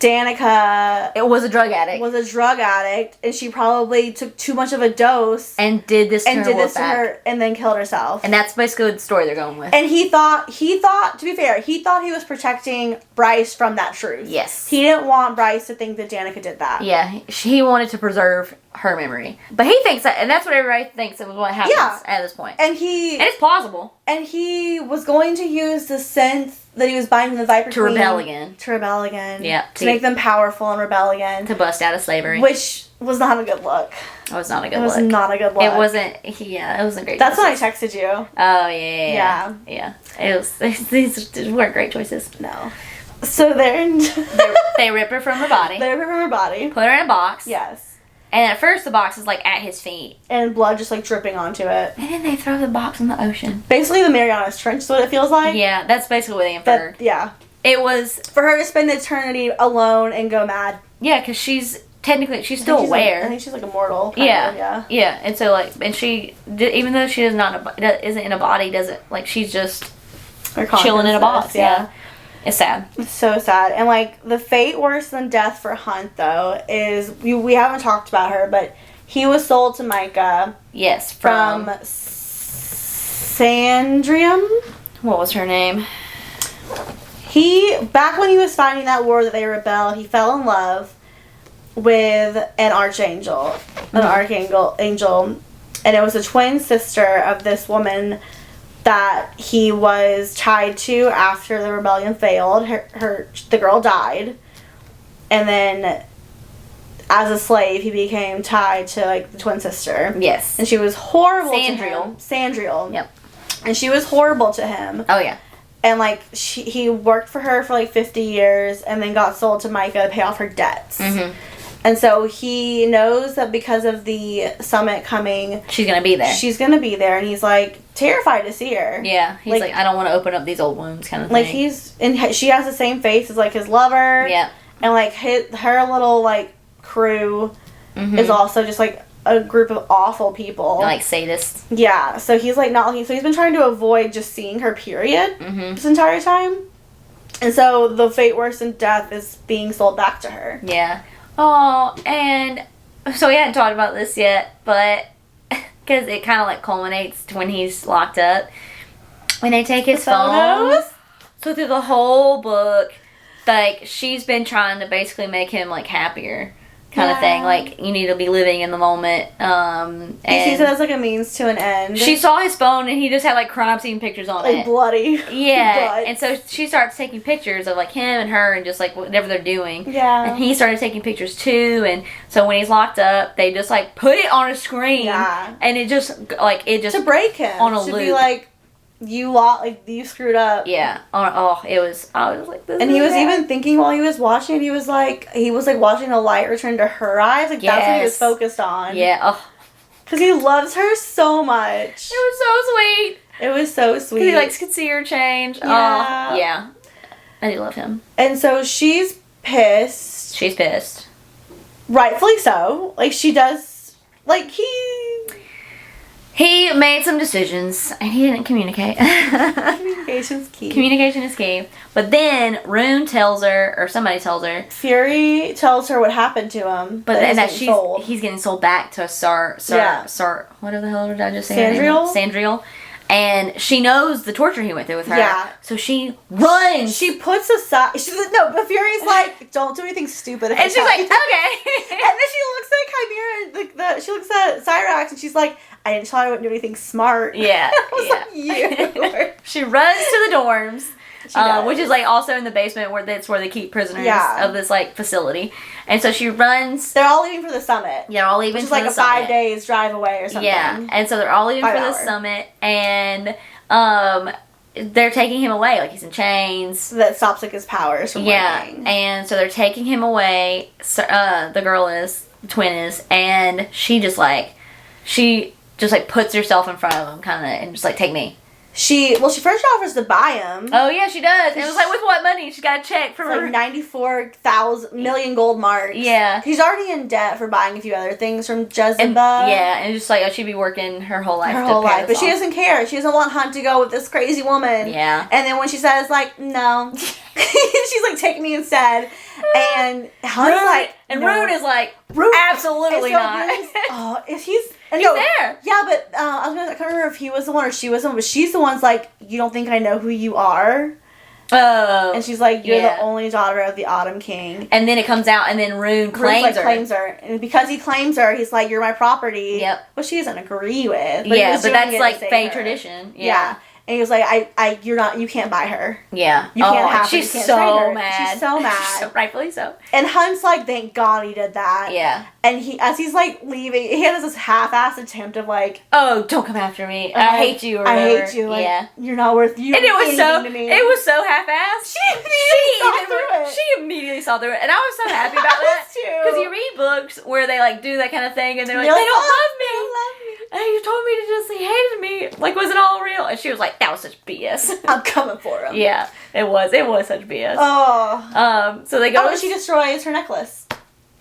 Danica... It was a drug addict. And she probably took too much of a dose. And did this to her, and then killed herself. And that's basically the story they're going with. And he thought, to be fair, he thought he was protecting Bryce from that truth. Yes. He didn't want Bryce to think that Danica did that. Yeah, he wanted to preserve her memory. But he thinks that, and that's what everybody thinks of what happens at this point. And it's plausible. And he was going to use the synth that he was buying from the Viper Queen. To rebel again. Yeah. To make them powerful and rebel again. To bust out of slavery. Which was not a good look. It was not a good look. It wasn't, it wasn't great. That's when I texted you. Oh, yeah. These weren't great choices. No. So they rip her from her body. Put her in a box. Yes. And at first the box is, like, at his feet. And blood just, like, dripping onto it. And then they throw the box in the ocean. Basically the Marianas Trench is what it feels like. Yeah, that's basically what they inferred. It was... For her to spend eternity alone and go mad. Yeah, because she's still aware. I think she's, like, immortal. Yeah. And so, like, and she, even though she isn't in a body, she's just chilling in a box. Yeah. It's sad. It's so sad. And, like, the fate worse than death for Hunt, though, is... We haven't talked about her, but he was sold to Micah. Yes, from Sandrium? What was her name? Back when he was fighting that war that they rebelled, he fell in love with an archangel. Angel. And it was a twin sister of this woman that he was tied to after the rebellion failed. The girl died, and then as a slave he became tied to, like, the twin sister. Yes. And she was horrible to him. Sandriel. Yep. And she was horrible to him. Oh yeah. And, like, he worked for her for, like, 50 years and then got sold to Micah to pay off her debts. Mm-hmm. And so he knows that because of the summit coming... She's going to be there. And he's, like, terrified to see her. Yeah. He's like I don't want to open up these old wounds kind of like, thing. And she has the same face as, like, his lover. Yeah. And, like, her little, like, crew is also just, like, a group of awful people. Like sadists. Yeah. So he's, like, not looking... So he's been trying to avoid just seeing her, period, this entire time. And so the fate worse than death is being sold back to her. Yeah. Oh, and so we hadn't talked about this yet, but because it kind of, like, culminates to when he's locked up. When they take his phone. So through the whole book, like, she's been trying to basically make him, like, happier. kind of thing. Like, you need to be living in the moment. He sees it as like a means to an end. She saw his phone and he just had like crime scene pictures on it. Like bloody. Yeah. And so she starts taking pictures of like him and her and just like whatever they're doing. Yeah. And he started taking pictures too. And so when he's locked up, they just like put it on a screen. Yeah. And it just to break him on a to loop. Be like, you screwed up. Yeah. I was like, this. And he was even thinking while he was watching it, he was like watching the light return to her eyes. Like, that's what he was focused on. Yeah. Oh. Because he loves her so much. It was so sweet. It was so sweet. He could see her change. Yeah. Oh, yeah. I do love him. And so she's pissed. She's pissed. Rightfully so. Like, she does. Like, He made some decisions, and he didn't communicate. Communication's key. Communication is key. But then, Rune tells her, or somebody tells her. Fury tells her what happened to him. But that he's getting sold back to a what the hell did I just say? Sandriel. And she knows the torture he went through with her. Yeah. So she runs. She puts aside. But Fury's like, don't do anything stupid. And she's like, okay. And then she looks at Chimera, she looks at Cyrax, and she's like, I didn't tell her I wouldn't do anything smart. Yeah. I was like, you. She runs to the dorms. Which is like also in the basement where they keep prisoners of this like facility, and so she runs. They're all leaving for the summit. Yeah, they're all leaving. Which is like a 5 days drive away or something. Yeah, and so they're all leaving for the summit, and they're taking him away. Like, he's in chains. That stops like his powers from working. And so they're taking him away. So, the girl is, the twin is, and she just puts herself in front of him, kind of, and just like, take me. She first offers to buy him. Oh yeah, she does. And it was like, with what money? She got a check from like 94,000 million gold marks. Yeah, he's already in debt for buying a few other things from Jezebel. And just like, she'd be working her whole life. But she doesn't care. She doesn't want Hunt to go with this crazy woman. Yeah. And then when she says like, no, she's like, take me instead. And Hunt's like, and no. Rune is like, absolutely not. He's there. Yeah, but I can't remember if he was the one or she was the one, but she's the one's like, you don't think I know who you are? Oh. And she's like, you're the only daughter of the Autumn King. And then it comes out, and then Rune claims her. And because he claims her, he's like, you're my property. Yep. Which she doesn't agree with. But but that's like Fae tradition. Yeah. And he was like, you can't buy her. Yeah. You can't have her. She's so mad. She's so mad. Rightfully so. And Hunt's like, thank God he did that. Yeah. And as he's like leaving, he has this half-assed attempt of like, oh, don't come after me. I hate you or whatever. I hate you. Like, you're not worth you. And it was to me. It was so half-assed. She immediately saw through it. And I was so happy about that. Because you read books where they like do that kind of thing, and they're like, they don't love me. And you told me to just, he hated me. Like, was it all real? And she was like, that was such BS. I'm coming for him. Yeah, it was. It was such BS. Oh. So they go. Oh, and she destroys her necklace.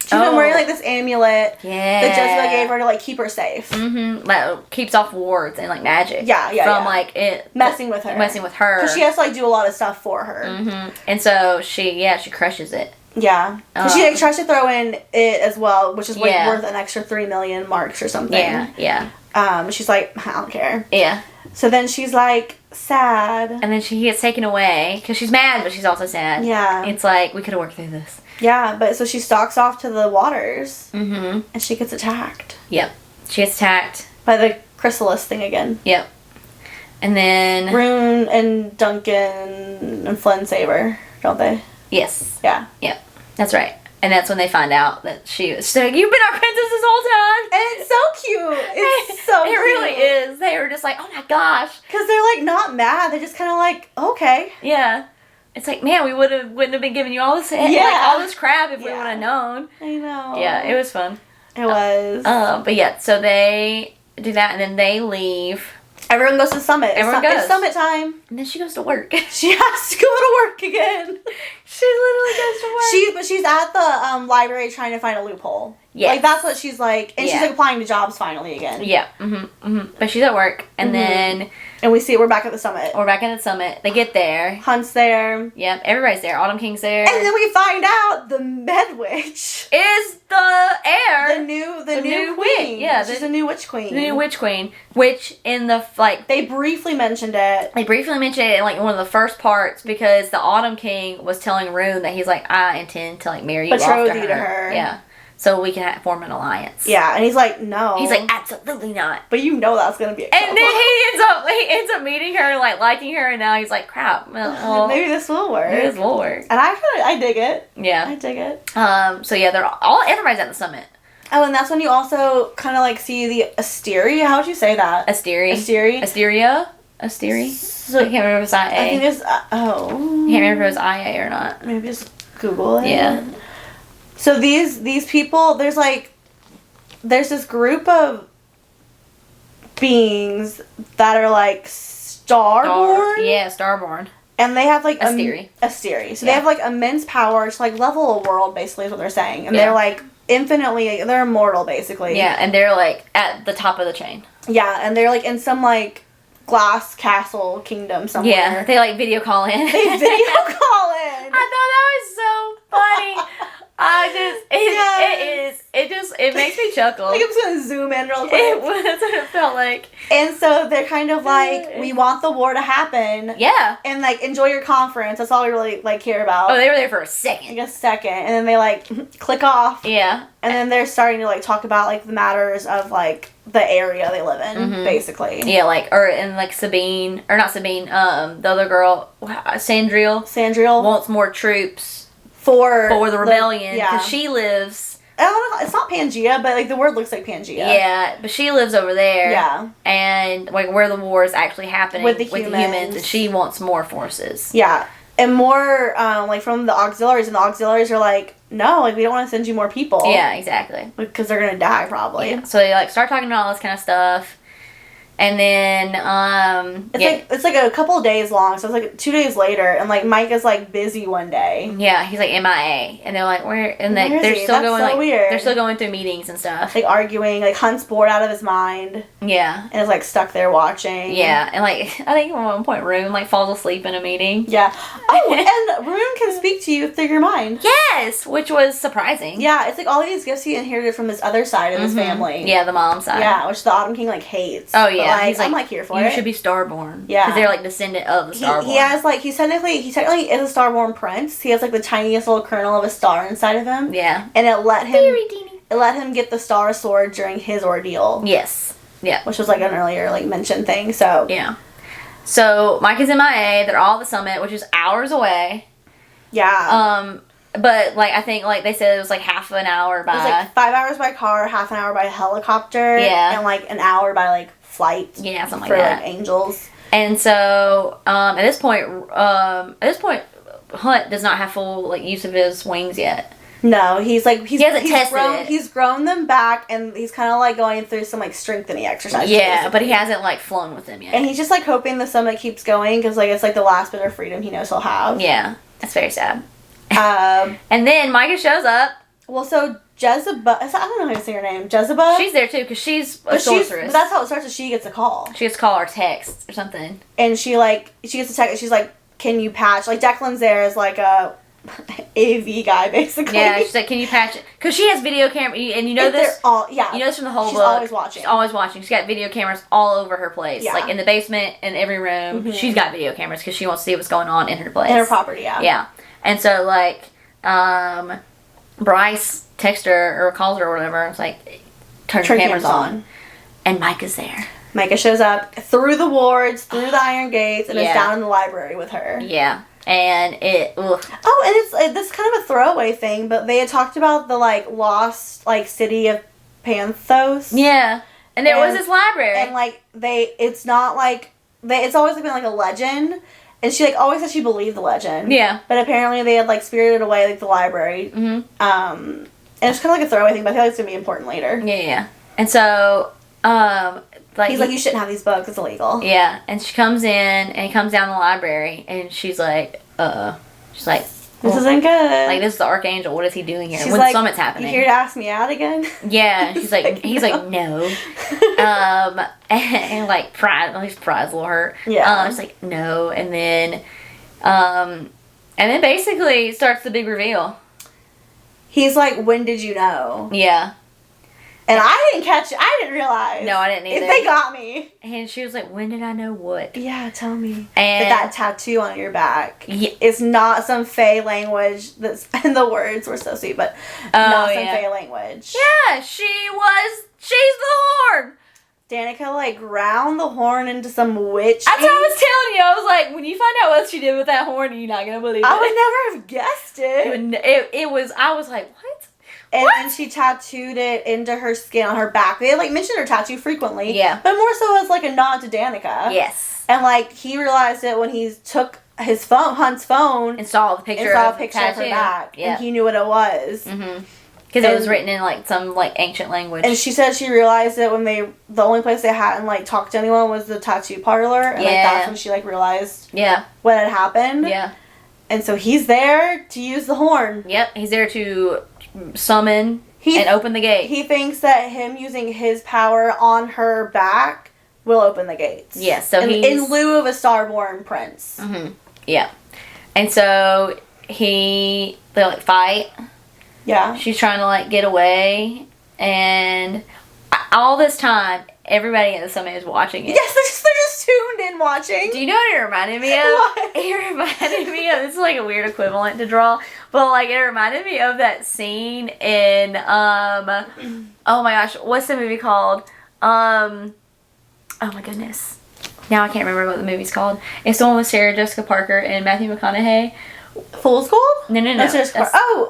She's been wearing like this amulet that Jezebel gave her to like keep her safe. Mm-hmm. That keeps off wards and like magic. From like it messing with her. Because she has to like do a lot of stuff for her. Mm-hmm. And so she crushes it. Yeah. She like tries to throw in it as well, which is like worth an extra 3 million marks or something. Yeah. She's like, I don't care. Yeah. So then she's like sad. And then she gets taken away because she's mad, but she's also sad. Yeah. It's like, we could have worked through this. Yeah, but so she stalks off to the waters. Mm-hmm. And she gets attacked. Yep. She gets attacked. By the chrysalis thing again. Yep. And then Rune and Duncan and Flynn save her, don't they? Yes. Yeah. Yep. That's right. And that's when they find out that she's like, you've been our princess this whole time. And it's so cute. It's so cute. It really is. They were just like, oh my gosh. Because they're like not mad. They're just kind of like, okay. Yeah. It's like, man, we wouldn't have been giving you all this all this crap if we would have known. I know. Yeah, it was fun. It was. But yeah, so they do that and then they leave. Everyone goes to the summit. It's summit time. And then she goes to work. She has to go to work again. She literally goes to work. But she's at the library trying to find a loophole. Yeah. Like, that's what she's like. And she's like applying to jobs finally again. Yeah. Mm-hmm. Mm-hmm. But she's at work. And then... And we're back at the summit. We're back at the summit. They get there. Hunt's there. Yep. Everybody's there. Autumn King's there. And then we find out the Med Witch is the heir. The new queen. Yeah. She's the new witch queen. The new witch queen. Which in the, like... They briefly mentioned it. They briefly mentioned it in, like, one of the first parts because the Autumn King was telling Rune that he's like, I intend to, like, marry you off to her. To her. Yeah. so we can form an alliance. Yeah, and he's like, no. He's like, absolutely not. But you know that's gonna be a couple. And then he ends up meeting her, like liking her, and now he's like, crap. Well, maybe this will work. Maybe this will work. And I dig it. Yeah, I dig it. So yeah, everybody's at the summit. Oh, and that's when you also kind of like see the Asteria. How would you say that? Asteria. So, I can't remember if it's IA. I think it's I can't remember if it was IA or not. Maybe just Google it. Yeah. So these people, there's this group of beings that are like starborn. Yeah, starborn. And they have like Asteria. So they have like immense power to like level a world, basically is what they're saying. And they're like infinitely, they're immortal basically. Yeah, and they're like at the top of the chain. Yeah, and they're like in some like glass castle kingdom somewhere. Yeah, they like video call in. They video call in. I thought that was so funny. It makes me chuckle. Like I'm just gonna zoom in real quick. That's what it felt like. And so they're kind of like, we want the war to happen. Yeah. And like, enjoy your conference. That's all we really like care about. Oh, they were there for a second. Like a second. And then they like click off. Yeah. And then they're starting to like talk about like the matters of like the area they live in, basically. Yeah, like, not Sabine, the other girl, Sandriel wants more troops for the rebellion, because she lives... I don't know, it's not Pangea, but like the word looks like Pangea. Yeah, but she lives over there. Yeah. And like where the war is actually happening with the humans, and she wants more forces. Yeah. And more, like, from the auxiliaries, and the auxiliaries are like, no, like, we don't want to send you more people. Yeah, exactly. Because they're gonna die, probably. Yeah. So they, like, start talking about all this kind of stuff. And then, It's like a couple of days long, so it's like 2 days later, and, like, Mike is, like, busy one day. Yeah, he's, like, MIA. And they're like, where? And they're still going, so weird. They're still going through meetings and stuff. Like, arguing, like, Hunt's bored out of his mind. Yeah. And is, like, stuck there watching. Yeah, and, like, I think at one point, Rune, like, falls asleep in a meeting. Yeah. Oh, and Rune can speak to you through your mind. Yes! Which was surprising. Yeah, it's, like, all these gifts he inherited from this other side of his family. Yeah, the mom side. Yeah, which the Autumn King, like, hates. Oh, yeah. But, like, he's like, I'm, like, here for you it. should be Starborn. Yeah. Because they're, like, descendant of the Starborn. He has, like, he technically is a Starborn prince. He has, like, the tiniest little kernel of a star inside of him. Yeah. And it let him... Very teeny. It let him get the Star Sword during his ordeal. Yes. Yeah. Which was, like, an earlier, like, mentioned thing, so... Yeah. So, Mike is MIA. They're all at the summit, which is hours away. Yeah. But, like, I think, like, they said it was, like, half an hour by... It was, like, 5 hours by car, half an hour by helicopter. Yeah. And, like, an hour by, like, flight. Yeah, something for, like that. Like, angels. And so, at this point, Hunt does not have full, like, use of his wings yet. No, he hasn't tested it. He's grown them back, and he's kind of, like, going through some, like, strengthening exercises. Yeah, basically. but he hasn't, like, flown with them yet. And he's just, like, hoping the summit keeps going, because, like, it's, like, the last bit of freedom he knows he'll have. Yeah, that's very sad. And then Micah shows up. Well, so Jezebel, I don't know how to say her name. Jezebel? She's there too, because she's a sorceress. But that's how it starts, is she gets a call. She gets a call or text or something. And she gets a text, and she's like, can you patch? Like, Declan's there as, like, a AV guy, basically. Yeah, she's like, can you patch it? Because she has video camera, and you know this? You know this from the whole book. She's always watching. She's always watching. She's got video cameras all over her place. Yeah. Like, in the basement, in every room. Mm-hmm. She's got video cameras, because she wants to see what's going on in her place. In her property, yeah. Yeah. And so, like, Bryce texts her, or calls her, or whatever. It's like, turn your cameras on. And Micah's there. Micah shows up through the wards, through the iron gates, and is down in the library with her. Yeah. And it... Ugh. Oh, and it's this kind of a throwaway thing, but they had talked about the, like, lost, like, city of Panthos. Yeah. And there was this library. And, like, it's not, like... It's always been, like, a legend. And she, like, always said she believed the legend. Yeah. But apparently they had, like, spirited away, like, the library. Mm-hmm. And it's kind of like a throwaway thing, but I feel like it's going to be important later. Yeah. And so, like... He's like, you shouldn't have these books, it's illegal. Yeah. And she comes in, and he comes down the library, and she's like, She's like... This isn't good. Like, this is the Archangel. What is he doing here? She's when like, Summit's happening. You here to ask me out again? Yeah. She's like... He's like, no. And, like, pride... His pride's a little hurt. Yeah. She's like, no. And then basically starts the big reveal. He's like, when did you know? Yeah. And I didn't catch it. I didn't realize. No, I didn't either. They got me. And she was like, when did I know what? Yeah, tell me. And that tattoo on your back is not some Fae language that's, and the words were so sweet, but not some Fae language. Yeah, she's the horn. Danica, like, ground the horn into some witch. That's what I was telling you. I was like, when you find out what she did with that horn, you're not going to believe it. I would never have guessed it. It was, I was like, what? And then she tattooed it into her skin on her back. They, like, mentioned her tattoo frequently. Yeah. But more so as, like, a nod to Danica. Yes. And, like, he realized it when he took his phone, Hunt's phone. And saw the picture of her back. Yeah. And he knew what it was. Mm-hmm. Because it was written in, like, some, like, ancient language. And she said she realized it when the only place they hadn't, like, talked to anyone was the tattoo parlor. And, like, that's when she, like, realized what had happened. Yeah. And so he's there to use the horn. Yep. He's there to summon and open the gate. He thinks that him using his power on her back will open the gates. Yes. So in lieu of a Starborn prince. Mm-hmm. Yeah. And so they, like, fight. Yeah. She's trying to, like, get away, and all this time, everybody at the summit is watching it. Yes, they're just tuned in watching. Do you know what it reminded me of? What? It reminded me of, this is, like, a weird equivalent to draw, but, like, it reminded me of that scene in, oh my gosh, what's the movie called? Oh my goodness. Now I can't remember what the movie's called. It's the one with Sarah Jessica Parker and Matthew McConaughey. Fool's Gold? No.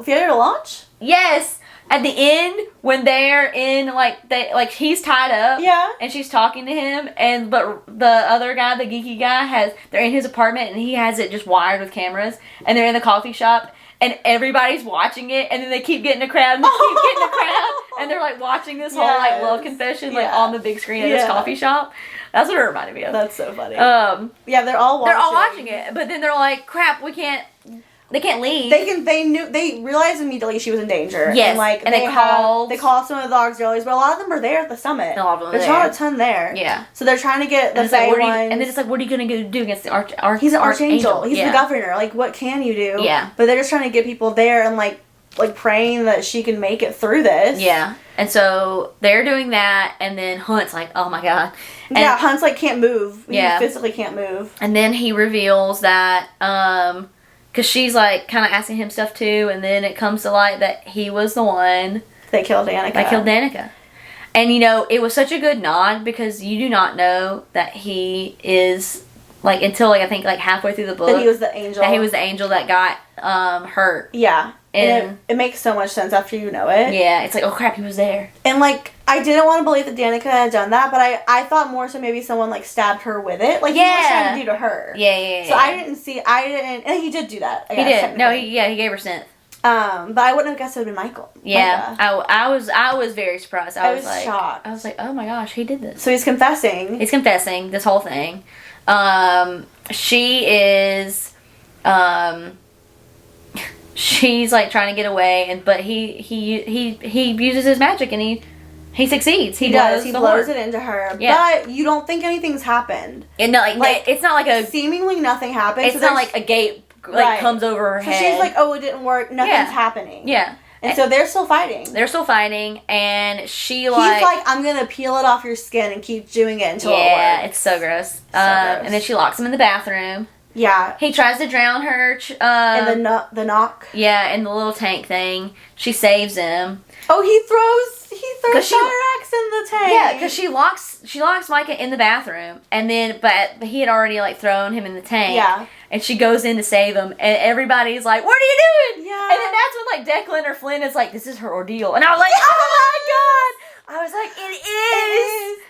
Failure to Launch? Yes! At the end, when they're in, like, he's tied up. Yeah. And she's talking to him, but the other guy, the geeky guy, they're in his apartment, and he has it just wired with cameras, and they're in the coffee shop, and everybody's watching it, and then they keep getting a crowd, and they keep getting a crowd, and they're, like, watching this whole, like, love confession, like, on the big screen at this coffee shop. That's what it reminded me of. That's so funny. Yeah, they're all watching. They're all watching it, but then they're like, crap, they can't leave. They realized immediately she was in danger. Yes. And, like, they called some of the auxiliaries, but a lot of them are there at the summit. A lot of them are There's not a ton there. Yeah. So they're trying to get the Fae ones. And then it's like, what are you going to do against the He's an archangel. He's the governor. Like, what can you do? Yeah. But they're just trying to get people there and, like praying that she can make it through this. Yeah. And so they're doing that, and then Hunt's like, oh my god. And Hunt's like, can't move. He physically can't move. And then he reveals that, because she's like kind of asking him stuff too, and then it comes to light that he was the one that killed Danica. And you know, it was such a good nod, because you do not know that he is, like, until, like, I think, like, halfway through the book. That he was the angel. That he was the angel that got hurt. Yeah. And it makes so much sense after you know it. Yeah, it's like, oh crap, he was there. And, like, I didn't want to believe that Danica had done that, but I thought more so maybe someone, like, stabbed her with it. Like, he was trying to do to her. Yeah. So and he did do that. He did. No, he gave her synth. But I wouldn't have guessed it would have been Michael. Yeah. I was very surprised. I was like, shocked. I was like, oh my gosh, he did this. So he's confessing. He's confessing this whole thing. She is, she's, like, trying to get away, but he uses his magic, and he succeeds. He does. He blows it into her. Yeah. But you don't think anything's happened. And it's not like a seemingly nothing happened. It's not like a gate comes over her head. So she's like, oh, it didn't work. Nothing's happening. Yeah. And so they're still fighting. And he's like, I'm gonna peel it off your skin and keep doing it until it works. Yeah, it's so gross. And then she locks him in the bathroom. Yeah. He tries to drown her. In the knock. Yeah, in the little tank thing. She saves him. Oh, he throws Cyrax in the tank. Yeah, because she locks Micah in the bathroom, and then but he had already, like, thrown him in the tank. Yeah. And she goes in to save him, and everybody's like, "What are you doing?" Yeah. And then that's when, like, Declan or Flynn is like, "This is her ordeal," and I was like, "Oh my god!" I was like, "It is."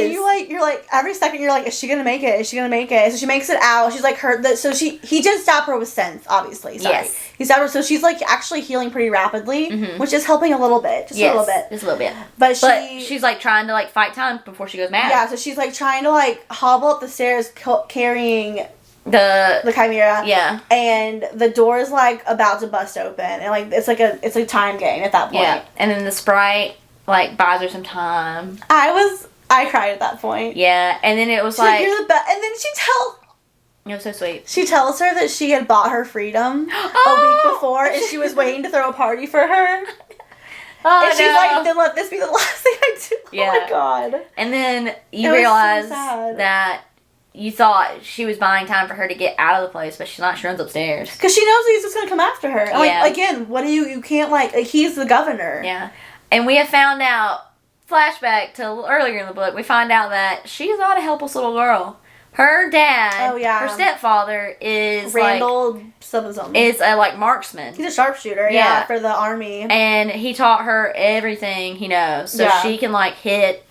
And you're like every second you're like, is she gonna make it? Is she gonna make it? So she makes it out. She's like hurt. So he did stab her with sense, obviously. Sorry. Yes. He stabbed her, so she's, like, actually healing pretty rapidly, which is helping a little bit, just a little bit. But she's, like, trying to, like, fight time before she goes mad. Yeah. So she's, like, trying to, like, hobble up the stairs carrying the chimera. Yeah. And the door is, like, about to bust open, and, like, it's a time game at that point. Yeah. And then the Sprite, like, buys her some time. I cried at that point. Yeah. And then it was she's like, you're the best. And then it was so sweet. She tells her that she had bought her freedom a week before, and she was waiting to throw a party for her. Oh, and she's like, then let this be the last thing I do. Yeah. Oh my god. And then you realize that you thought she was buying time for her to get out of the place, but she's not. She runs upstairs. Because she knows he's just going to come after her. And like, again, what do you can't like, he's the governor. Yeah. And we have found out, flashback to earlier in the book, we find out that she's not a helpless little girl. Her dad, her stepfather is Randall something. Is a marksman. He's a sharpshooter, for the army. And he taught her everything he knows, so she can hit.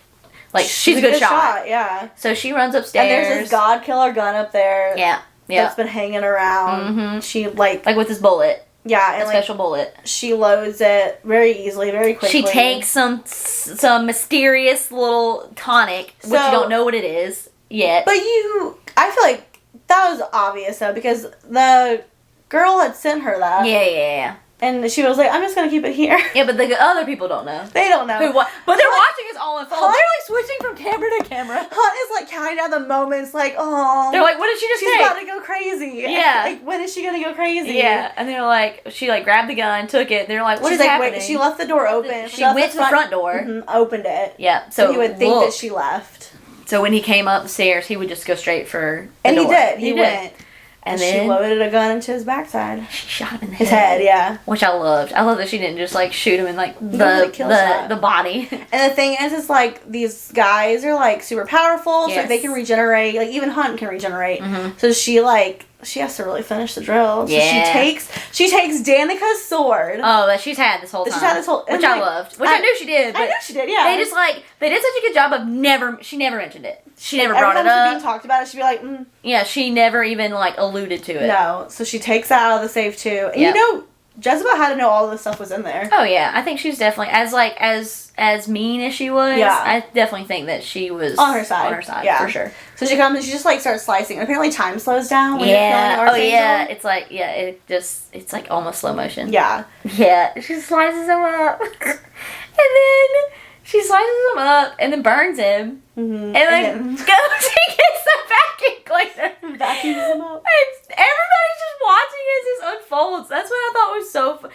She's a good shot. Yeah. So she runs upstairs. And there's this god killer gun up there. Yeah. That's been hanging around. Mm-hmm. She with this bullet. Yeah, and a special bullet. She loads it very easily, very quickly. She takes some mysterious little tonic, which you don't know what it is yet. But I feel like that was obvious though, because the girl had sent her that. Yeah. And she was like, I'm just going to keep it here. Yeah, but the other people don't know. They don't know. But they're watching us all unfold. They're switching from camera to camera. Hunt is counting down the moments oh. They're like, what did she just say? She's about to go crazy. Yeah. When is she going to go crazy? Yeah. And they're like, she grabbed the gun, took it. They're like, what is happening? Wait, she left the door open. She went to the front door. Mm-hmm, opened it. Yeah. So you would think that she left. So when he came up the stairs, he would just go straight for the door. He did. He went. And then she loaded a gun into his backside. She shot him in the his head. Yeah. Which I loved. I love that she didn't just shoot him in the body. And the thing is these guys are super powerful, so they can regenerate. Even Hunt can regenerate. Mm-hmm. So she has to really finish the drill. So she takes Danica's sword. Oh, that she's had this whole time. She's had this whole, which I loved. Which I knew she did. But I knew she did. Yeah. They did such a good job of she never mentioned it. She never brought it up. Being talked about it, she'd be like, mm. Yeah, she never even alluded to it. No, so she takes that out of the safe too. And Jezebel had to know all of this stuff was in there. Oh yeah, I think she's definitely as mean as she was. Yeah. I definitely think that she was on her side. Yeah, for sure. So she comes and she just starts slicing. And apparently time slows down when you're killing it's almost slow motion. Yeah. Yeah, she slices him up, and then she slices him up and then burns him. Mm-hmm. And then goes and gets the vacuum cleaner. Vacuums him up. And everybody's just watching as this unfolds. That's what I thought was so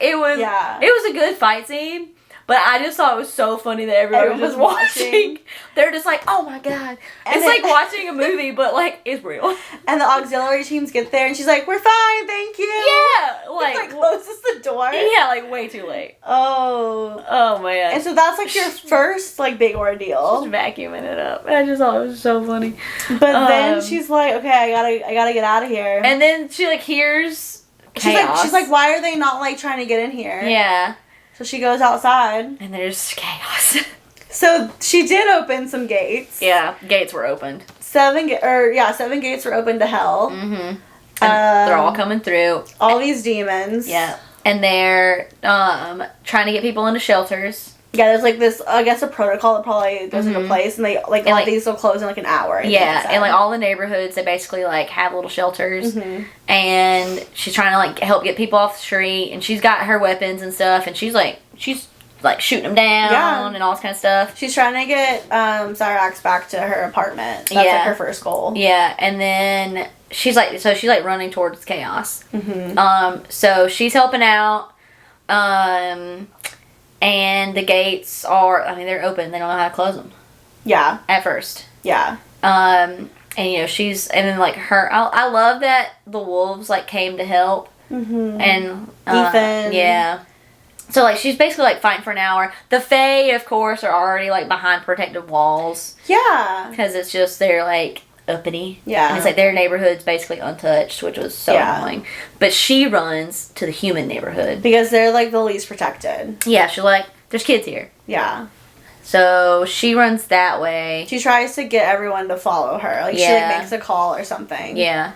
it was a good fight scene. But I just thought it was so funny that everyone was watching. They're just like, oh my god. And it's like watching a movie, but it's real. And the auxiliary teams get there and she's like, we're fine, thank you. Yeah. Closes the door. Yeah, way too late. Oh man. And so that's your first big ordeal. Just vacuuming it up. I just thought it was so funny. But then she's like, okay, I gotta get out of here. And then she hears chaos. She's like, why are they not trying to get in here? Yeah. So she goes outside. And there's chaos. So she did open some gates. Yeah, gates were opened. 7 gates were opened to hell. Mm-hmm. And they're all coming through. All these demons. Yeah. And they're trying to get people into shelters. Yeah, there's this, I guess, a protocol that probably goes into place, and they all these will close in an hour. Yeah, and all the neighborhoods, they basically have little shelters, and she's trying to help get people off the street, and she's got her weapons and stuff, and she's shooting them down and all this kind of stuff. She's trying to get Cyrax back to her apartment. That's her first goal. Yeah, and then she's running towards chaos. Mm-hmm. So she's helping out. And the gates they're open. They don't know how to close them. Yeah. At first. Yeah. And she's, and then her, I love that the wolves came to help. Mm-hmm. And Ethan. Yeah. So she's basically fighting for an hour. The Fae, of course, are already behind protective walls. Yeah. Because it's just they're uppity. Yeah. And it's their neighborhood's basically untouched, which was so annoying. But she runs to the human neighborhood. Because they're the least protected. Yeah, she's there's kids here. Yeah. So she runs that way. She tries to get everyone to follow her. She makes a call or something. Yeah.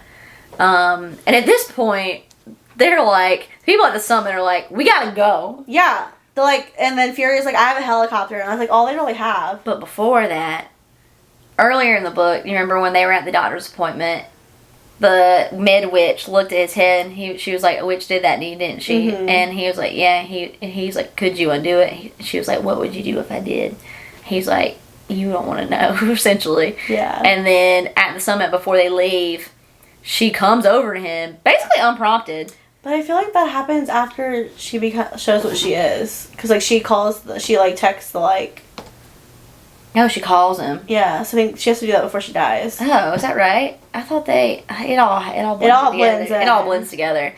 And at this point, they're people at the summit are we gotta go. Yeah. They're and then Fury's I have a helicopter. And I was all they really have. But before that, earlier in the book, you remember when they were at the doctor's appointment, the mid-witch looked at his head and she was like, a witch did that to you, didn't she? Mm-hmm. And he was like, yeah. He's like, could you undo it? She was like, what would you do if I did? He's like, you don't want to know, essentially. Yeah. And then at the summit before they leave, she comes over to him, basically unprompted. But I feel like that happens after she shows what she is. Because, like, she texts the, like... No, she calls him. Yeah, so I think she has to do that before she dies. Oh, is that right? I thought it all blends in. It all blends together.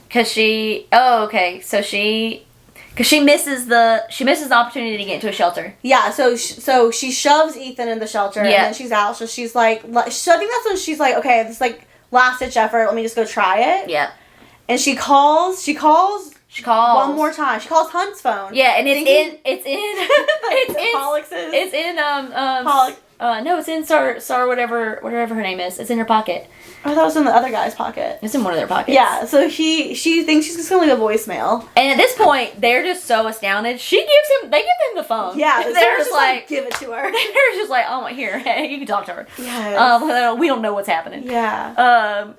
Because she... Oh, okay. So she... Because she misses the opportunity to get into a shelter. Yeah, so she shoves Ethan in the shelter, and then she's out, so she's like... So I think that's when she's like, okay, this is, like, last-ditch effort, let me just go try it. Yeah. And she calls one more time. She calls Hunt's phone. Yeah, and it's in Sarah whatever her name is. It's in her pocket. Oh, that was in the other guy's pocket. It's in one of their pockets. Yeah, so she thinks she's just gonna leave a voicemail. And at this point, they're just so astounded. They give him the phone. Yeah, they're just like give it to her. They're just like, oh, here, hey, you can talk to her. Yeah. We don't know what's happening. Yeah.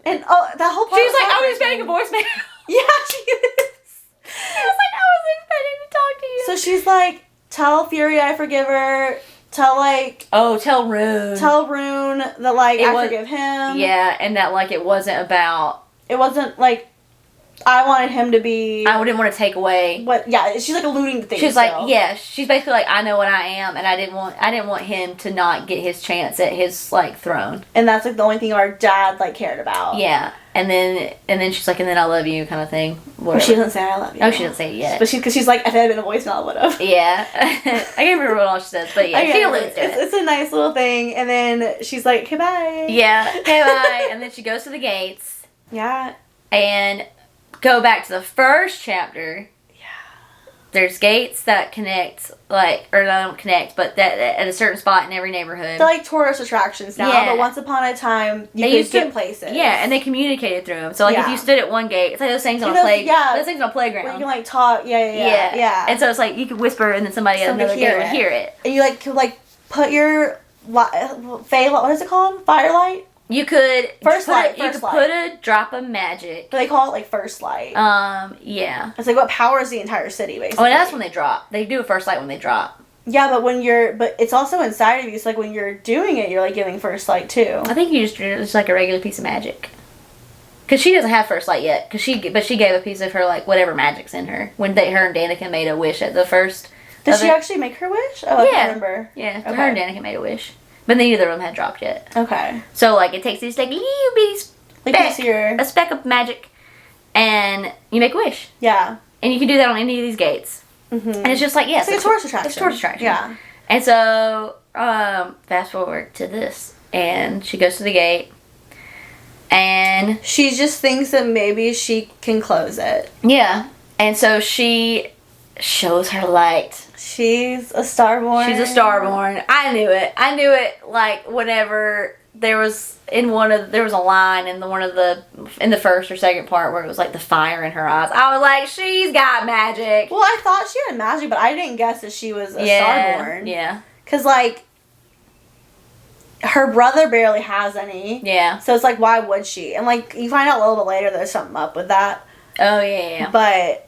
And that whole part. She's like, I was expecting a voicemail. Yeah, she is. I was like, I was expecting to talk to you. So she's like, tell Fury I forgive her. Tell Rune. Tell Rune that, like, I forgive him. Yeah, and that, like, it wasn't about... It wasn't, like, I wanted him to be... I didn't want to take away... she's, like, alluding to things. She's like, yeah, she's basically like, I know what I am, and I didn't want him to not get his chance at his, like, throne. And that's, like, the only thing our dad, like, cared about. Yeah. And then she's like, and then I love you, kind of thing. Well, she doesn't say I love you. Oh, she doesn't say it yet. But because she's like, if it had been a voicemail, I would have. Yeah. I can't remember what all she says, but yeah, she alludes to it. It's a nice little thing, and then she's like, okay, bye. Yeah, okay, bye. And then she goes to the gates. Yeah. And go back to the first chapter. There's gates that connect, like, or that don't connect, but that at a certain spot in every neighborhood. They're like tourist attractions now, but once upon a time, you could get places. Yeah, and they communicated through them. So, like, if you stood at one gate, it's like those things on a playground. Where you can, like, talk, yeah. And so it's like, you could whisper, and then somebody at another gate would hear it. And you, like, could, like, put your, what is it called? Firelight? You could put a drop of magic. But they call it, like, first light. Yeah. It's like what powers the entire city, basically. Oh, and that's when they drop. They do a first light when they drop. Yeah, but it's also inside of you. So, like, when you're doing it, you're, like, giving first light too. I think it's like a regular piece of magic. Because she doesn't have first light yet. But she gave a piece of her, like, whatever magic's in her when her and Danica made a wish at the first. Did she actually make her wish? Oh, I can't remember. Yeah, okay. Her and Danica made a wish. But neither of them had dropped yet. Okay. So, like, it takes these, like, little bitty a speck of magic, and you make a wish. Yeah. And you can do that on any of these gates. Mm-hmm. And it's just like, it's like a tourist attraction. It's a tourist attraction. Yeah. And so, fast forward to this, and she goes to the gate, and... She just thinks that maybe she can close it. Yeah. And so she shows her light. She's a Starborn. She's a Starborn. I knew it, like, whenever there was a line in in the first or second part where it was like the fire in her eyes. I was like, she's got magic. Well, I thought she had magic, but I didn't guess that she was a Starborn. Yeah. Because, like, her brother barely has any. Yeah. So it's like, why would she? And, like, you find out a little bit later there's something up with that. Oh, yeah. But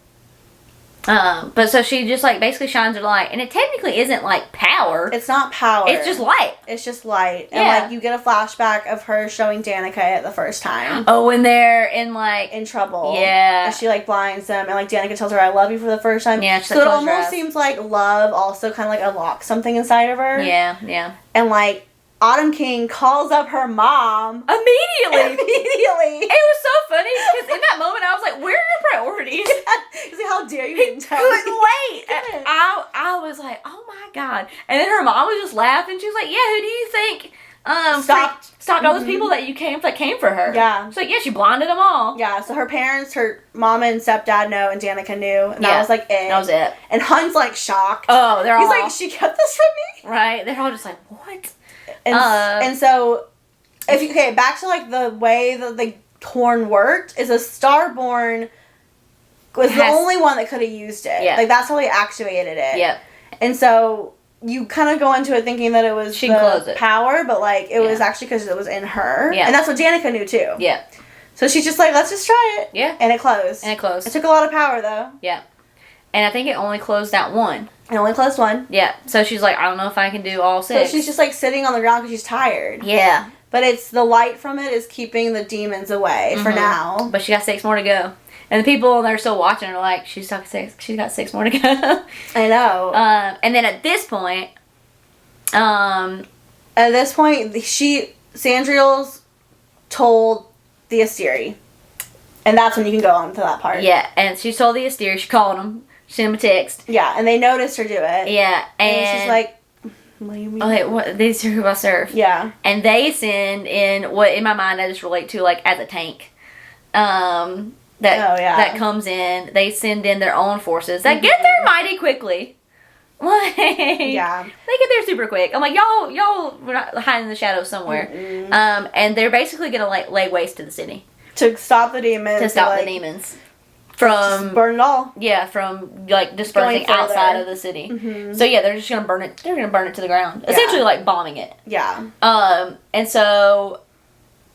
so she just, like, basically shines her light. And it technically isn't, like, power. It's not power. It's just light. It's just light. And, like, you get a flashback of her showing Danica it the first time. Oh, when they're in trouble. Yeah. And she, like, blinds them. And, like, Danica tells her, I love you for the first time. Yeah. So it almost seems like love also kind of, like, unlocks something inside of her. Yeah, yeah. And, like, Autumn King calls up her mom. Immediately. It was so funny because in that moment I was like, where are your priorities? He's like, how dare you didn't tell me? Couldn't wait. I was like, oh my God. And then her mom was just laughing. She was like, yeah, who do you think stopped all those people that came for her? Yeah. She's like, yeah, she blinded them all. Yeah, so her parents, her mom and stepdad know, and Danica knew. And that was like it. That was it. And Hunt's like shocked. Oh, He's like, she kept this from me? Right. They're all just like, what? And so, back to, like, the way that the horn worked is a Starborn was the only one that could have used it. Yeah. Like, that's how they activated it. Yep. And so, you kind of go into it thinking that it was the power, but, like, it was actually because it was in her. Yeah. And that's what Danica knew, too. Yeah. So she's just like, let's just try it. Yeah. And it closed. It took a lot of power, though. Yeah. And I think it only closed out one. It only closed one. Yeah. So she's like, I don't know if I can do all 6. So she's just, like, sitting on the ground because she's tired. Yeah. But it's the light from it is keeping the demons away for now. But she got 6 more to go. And the people that are still watching are like, she's got 6 more to go. I know. And then at this point, Sandriel's told the Asteri. And that's when you can go on to that part. Yeah, and she told the Asteri, she called him, sent him a text. Yeah, and they noticed her do it. Yeah, and she's like, what do you mean? Okay, what, they scuba by surf. Yeah. And they send in what, in my mind, I just relate to, like, as a tank. That comes in. They send in their own forces that get there mighty quickly. Like, yeah. They get there super quick. I'm like, y'all, we're not hiding in the shadows somewhere. And they're basically gonna, like, lay waste to the city. To stop the demons. To stop the demons. From just burn it all. Yeah, from like dispersing outside of the city. So yeah, they're just gonna burn it. They're gonna burn it to the ground. Essentially, like bombing it. Yeah. And so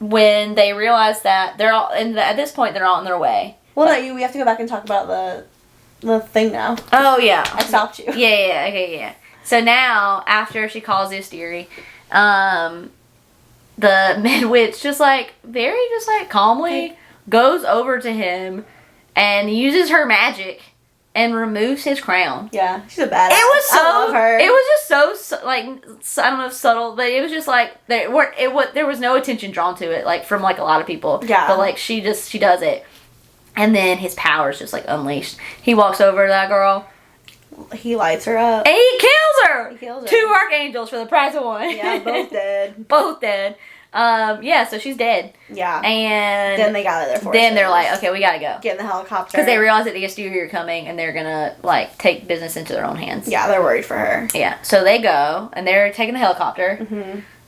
when they realize that they're all, and at this point they're all on their way. Well, no, we have to go back and talk about the thing now. Oh yeah, I stopped you. Yeah. Okay. Yeah. So now after she calls the Asteri, the Mid-Witch just calmly goes over to him and uses her magic and removes his crown. Yeah, she's a badass. I love her. It was just so like, I don't know if subtle, but it was just like there was no attention drawn to it, like from like a lot of people. Yeah. But like she does it, and then his powers just like unleashed. He walks over to that girl. He lights her up. And he kills her. 2 archangels for the price of 1. Yeah, both dead. Both dead. Yeah, so she's dead. Yeah. And then they got their forces. Then they're like, okay, we gotta go. Get in the helicopter. Because they realize that the Asteri are coming and they're gonna, like, take business into their own hands. Yeah, they're worried for her. Yeah. So they go, and they're taking the helicopter.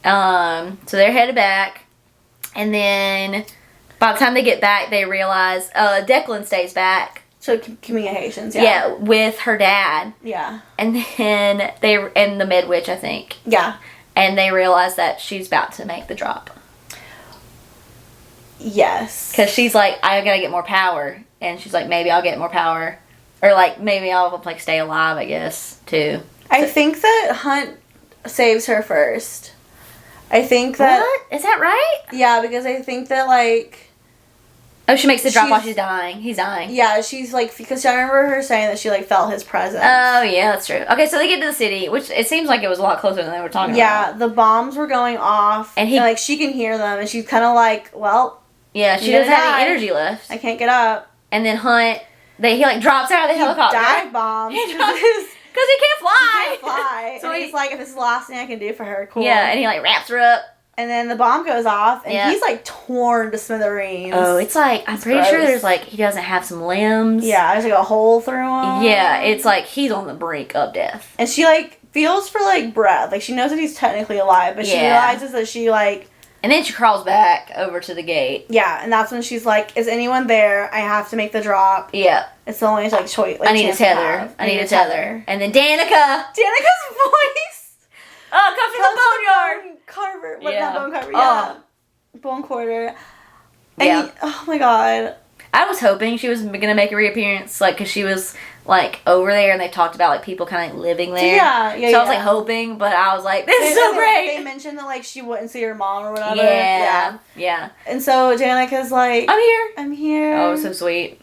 So they're headed back. And then by the time they get back, they realize Declan stays back. So communications, Yeah, with her dad. Yeah. And then and the Mid-Witch, I think. Yeah. And they realize that she's about to make the drop. Yes. Because she's like, I gotta get more power. And she's like, maybe I'll get more power. Or like, maybe I'll like stay alive, I guess, too. I think that Hunt saves her first. I think that... What? Is that right? Yeah, because I think that like... Oh, she makes the drop while she's dying. He's dying. Yeah, she's like, because I remember her saying that she like felt his presence. Oh, yeah, that's true. Okay, so they get to the city, which it seems like it was a lot closer than they were talking about. Yeah, the bombs were going off, and like she can hear them, and she's kind of like, well, yeah, she doesn't have any energy left. I can't get up. And then Hunt, he like drops out of the helicopter. Dive bombs. Because he can't fly. He can't fly. So he's like, if it's the last thing I can do for her, cool. Yeah, and he like wraps her up. And then the bomb goes off, and he's, like, torn to smithereens. Oh, it's like, I'm pretty sure there's, like, he doesn't have some limbs. Yeah, there's, like, a hole through him. Yeah, it's like, he's on the brink of death. And she, like, feels for, like, breath. Like, she knows that he's technically alive, but she realizes that she, like... And then she crawls back over to the gate. Yeah, and that's when she's like, is anyone there? I have to make the drop. Yeah. It's the only, like, choice. Like, I need a tether. I need a tether. And then Danica's voice... Oh, comes from the boneyard. Carver. What, not bone carver. Yeah. Bone quarter. And yeah. Oh my god. I was hoping she was going to make a reappearance, like, because she was, like, over there and they talked about, like, people kind of like, living there. Yeah. So I was, like, hoping, but I was like, this is so great. They mentioned that, like, she wouldn't see her mom or whatever. Yeah. And so Danica's like, I'm here. Oh, so sweet.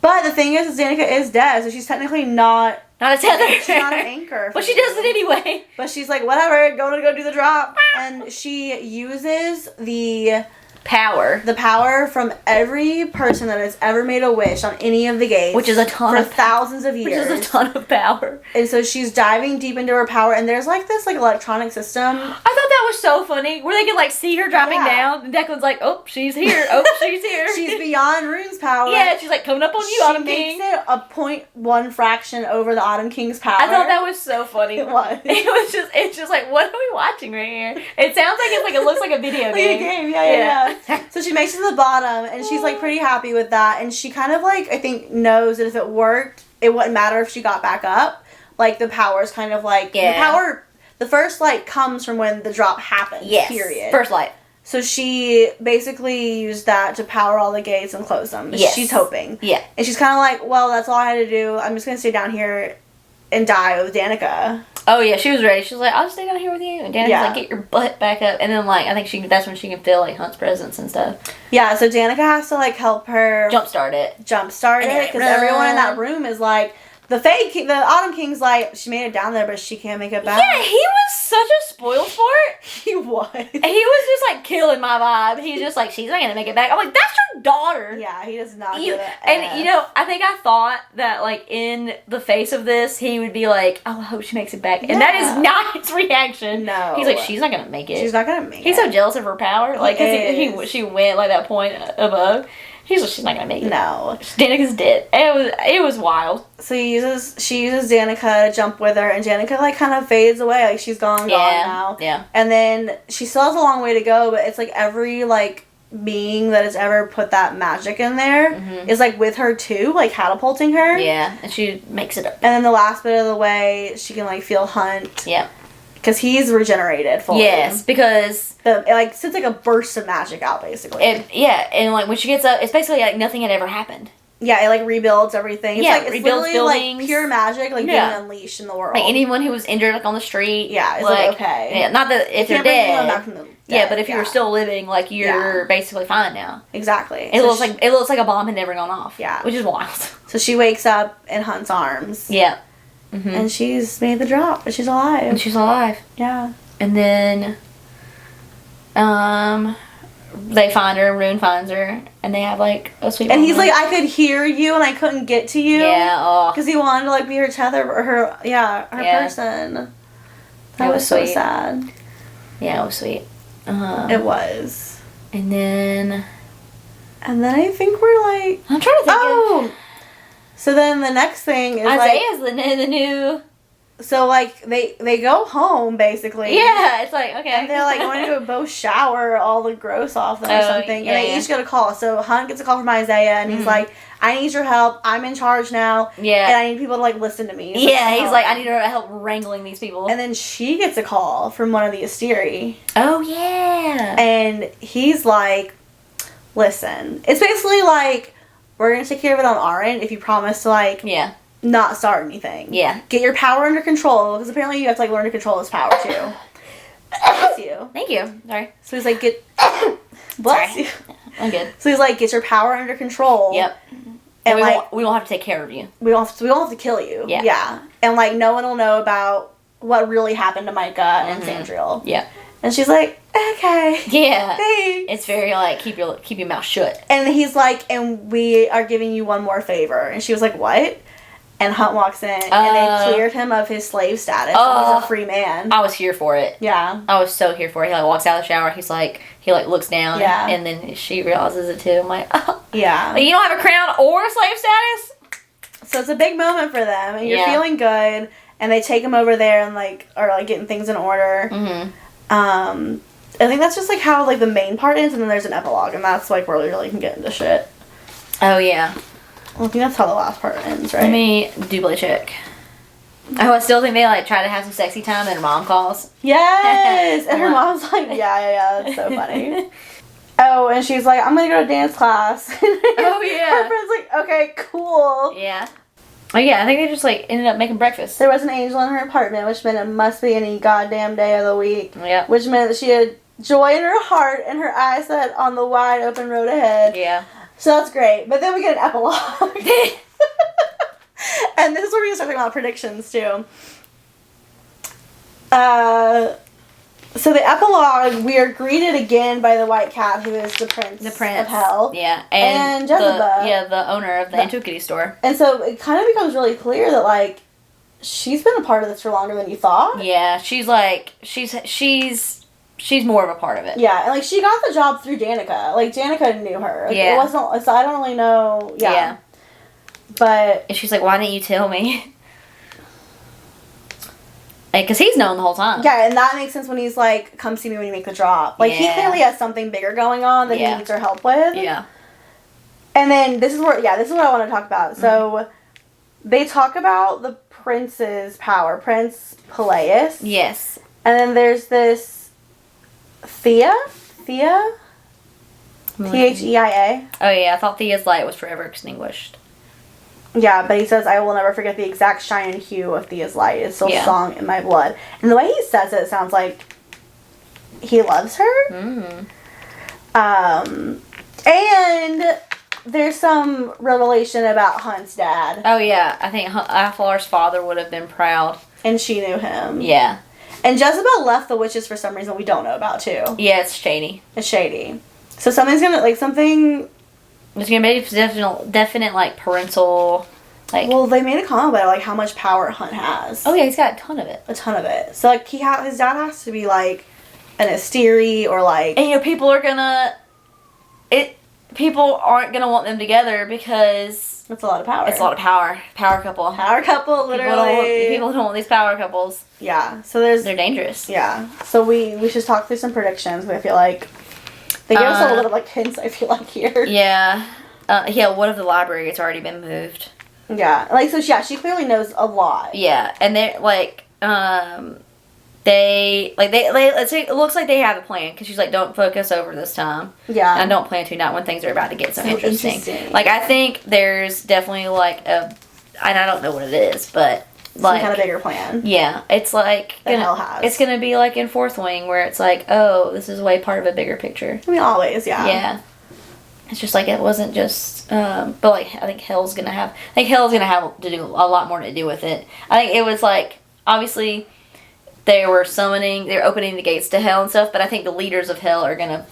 But the thing is Danica is dead, so she's technically not a tether. She's not an anchor. But she does it anyway. But she's like, whatever, going to go do the drop. And she uses the power from every person that has ever made a wish on any of the gates. Which is a ton for thousands of years. Which is a ton of power. And so she's diving deep into her power, and there's like this like electronic system. I thought that was so funny, where they could like see her dropping down, and Declan's like, oh, she's here. Oh, she's here. She's beyond Rune's power. Yeah, she's like coming up on you, Autumn King. She makes it a 0.1 fraction over the Autumn King's power. I thought that was so funny. It was. It's just like, what are we watching right here? It sounds like it looks like a video game. Like a game, yeah. So she makes it to the bottom, and she's like pretty happy with that, and she kind of like, I think, knows that if it worked, it wouldn't matter if she got back up. Like, the power's kind of like, the first light comes from when the drop happens, period. First light. So she basically used that to power all the gates and close them. Yes. She's hoping. Yeah. And she's kind of like, well, that's all I had to do. I'm just going to stay down here and die with Danica. Oh yeah, she was ready. She was like, I'll just stay down here with you. And Danica's like, get your butt back up. And then like, I think that's when she can feel like Hunt's presence and stuff. Yeah, so Danica has to like help her jumpstart it because everyone in that room is like, the Autumn King's like, she made it down there, but she can't make it back. Yeah, he was such a spoiled sport. He was. He was just like killing my vibe. He's just like, she's not gonna make it back. I'm like, that's your daughter. Yeah, he does not give it. And you know, I think I thought that like in the face of this, he would be like, oh, I hope she makes it back. And that is not his reaction. No. He's like, she's not gonna make it. She's not gonna make it. He's so jealous of her power. Like, cause she went like that point above. He's like, she's not gonna make it. No. Danica's dead. It was wild. So she uses Danica to jump with her, and Danica like kind of fades away, like she's gone now. Yeah. And then she still has a long way to go, but it's like every like being that has ever put that magic in there is like with her too, like catapulting her. Yeah, and she makes it up. And then the last bit of the way, she can like feel Hunt. Yeah. Because he's regenerated fully. Yes, because it like sends like a burst of magic out basically. And like when she gets up, it's basically like nothing had ever happened. Yeah, it like rebuilds everything. It's like it's rebuilds buildings. Like pure magic, like being unleashed in the world. Like anyone who was injured, like on the street. Yeah, it's like okay. Yeah, not that if they're dead. Back from the dead. Yeah, but if you're still living, like you're basically fine now. Exactly. It looks like a bomb had never gone off. Yeah, which is wild. So she wakes up in Hunt's arms. Yeah. And she's made the drop, but she's alive. Yeah. And then, they find her, Rune finds her, and they have, like, a sweet moment. And he's like, I could hear you, and I couldn't get to you. Yeah, because he wanted to, like, be her tether, or her person. That was so sad. Yeah, it was sweet. It was. And then I think we're, like... I'm trying to think So then the next thing is, Isaiah's the new... So, like, they go home, basically. Yeah, it's like, okay. And they're, like, going to both shower all the gross off them or something. And they each get a call. So, Hunt gets a call from Isaiah, and he's like, I need your help. I'm in charge now. Yeah. And I need people to, like, listen to me. So he's like, I need her help wrangling these people. And then she gets a call from one of the Asteri. Oh, yeah. And he's like, listen. It's basically like, we're going to take care of it on our end if you promise to, like... Yeah. Not start anything. Yeah. Get your power under control, because apparently you have to like learn to control this power too. Bless you. Thank you. Sorry. So he's like, bless you. I'm good. So he's like, get your power under control. Yep. And we don't have to take care of you. We don't have to kill you. Yeah. Yeah. And like no one will know about what really happened to Micah and Sandriel. Yeah. And she's like, okay. Yeah. Thanks. It's very like keep your mouth shut. And he's like, and we are giving you one more favor. And she was like, what? And Hunt walks in, and they cleared him of his slave status. He's a free man. I was here for it. Yeah. I was so here for it. He, like, walks out of the shower. He's like, he, like, looks down. Yeah. And then she realizes it, too. I'm like, oh. Yeah. Like, you don't have a crown or a slave status? So it's a big moment for them, and you're feeling good, and they take him over there and, like, are, like, getting things in order. Mm-hmm. I think that's just, like, how, like, the main part is, and then there's an epilogue, and that's, like, where we really can get into shit. Oh, yeah. I think that's how the last part ends, right? Let me double check. Oh, I still think they, like, try to have some sexy time and her mom calls. Yes! And her mom's like, yeah, that's so funny. Oh, and she's like, I'm gonna go to dance class. Oh, yeah. Her friend's like, okay, cool. Yeah. Oh, yeah, I think they just, like, ended up making breakfast. There was an angel in her apartment, which meant it must be any goddamn day of the week. Yeah. Which meant that she had joy in her heart and her eyes set on the wide open road ahead. Yeah. So that's great. But then we get an epilogue. And this is where we start talking about predictions, too. So the epilogue, we are greeted again by the White Cat, who is the prince of Hell. Yeah. And Jezebel. The owner of the antiquity store. And so it kind of becomes really clear that, like, she's been a part of this for longer than you thought. Yeah, she's like, she's more of a part of it. Yeah, and, like, she got the job through Danica. Like, Danica knew her. Like, yeah. It wasn't, so I don't really know. Yeah. But. And she's like, why didn't you tell me? Because he's known the whole time. Yeah, and that makes sense when he's like, come see me when you make the drop. Like, he clearly has something bigger going on that he needs her help with. Yeah. And then, this is what I want to talk about. So, they talk about the prince's power. Prince Peleus. Yes. And then there's this Thea? Theia? Oh, yeah, I thought Thea's light was forever extinguished. Yeah, but he says, I will never forget the exact shine and hue of Thea's light. It's still strong in my blood. And the way he says it sounds like he loves her. Mm. And there's some revelation about Hunt's dad. Oh, yeah. I think Athalar's father would have been proud. And she knew him. Yeah. And Jezebel left the witches for some reason we don't know about, too. Yeah, it's shady. It's shady. So something's gonna, like, something... There's gonna be definite, like, parental, like... Well, they made a comment about, like, how much power Hunt has. Oh, yeah, he's got a ton of it. A ton of it. So, like, his dad has to be, like, an Asteri or, like... And, you know, people aren't gonna want them together because... It's a lot of power. It's a lot of power. Power couple. Power couple, literally. People don't want these power couples. Yeah. So they're dangerous. Yeah. So we should talk through some predictions. But I feel like they give us a little bit of like hints. I feel like here. Yeah. What if the library has already been moved? Yeah. Like so. Yeah. She clearly knows a lot. Yeah, and they're like let's say it looks like they have a plan because she's like, don't focus over this time. Yeah. And don't plan to, not when things are about to get so interesting. Like, I think there's definitely like and I don't know what it is, but like some kind of bigger plan. Yeah, it's like Hell has. It's gonna be like in Fourth Wing where it's like, oh, this is way part of a bigger picture. I mean, always, yeah. Yeah. It's just like it wasn't just, but like I think Hell's gonna have to do a lot more to do with it. I think it was like obviously. They were opening the gates to Hell and stuff, but I think the leaders of Hell are gonna...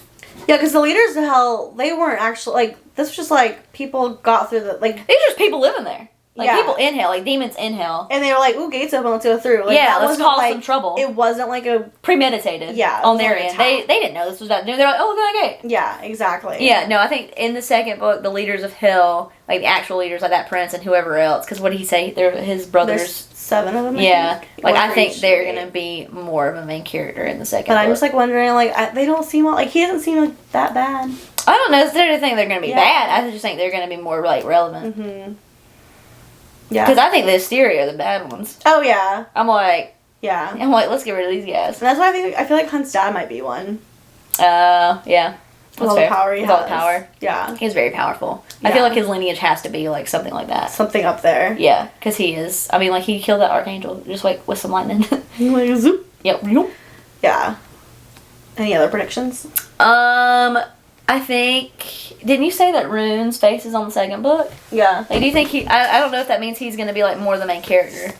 Yeah, because the leaders of Hell, they weren't actually, like, this was just, like, people got through the, like... These are just people living there. Like, people in Hell, like, demons in Hell. And they were like, ooh, gates open, let's go through. Like, yeah, let's cause some trouble. It wasn't, like, a... Premeditated. Yeah. On their end. They didn't know this was about to do. They're like, oh, look at that gate. Yeah, exactly. Yeah, no, I think in the second book, the leaders of Hell, like, the actual leaders, like that prince and whoever else, because what did he say? They're his brothers... There's 7 of them, I think. Like, I think they're going to be more of a main character in the second book. But I'm just, like, wondering, like, they don't seem, like, he doesn't seem, like, that bad. I don't necessarily think they're going to be bad. I just think they're going to be more, like, relevant. Mm-hmm. Yeah. Because I think the Asteria are the bad ones. Oh, yeah. I'm like, let's get rid of these guys. And that's why I feel like Hunt's dad might be one. Yeah. With all the power he has. With all the power. Yeah. He's very powerful. Yeah. I feel like his lineage has to be, like, something like that. Something up there. Yeah, because he is. I mean, like, he killed that Archangel just, like, with some lightning. Like, zoop. Yep. Yeah. Any other predictions? I think... Didn't you say that Rune's face is on the second book? Yeah. Like, do you think he... I don't know if that means he's going to be, like, more the main character.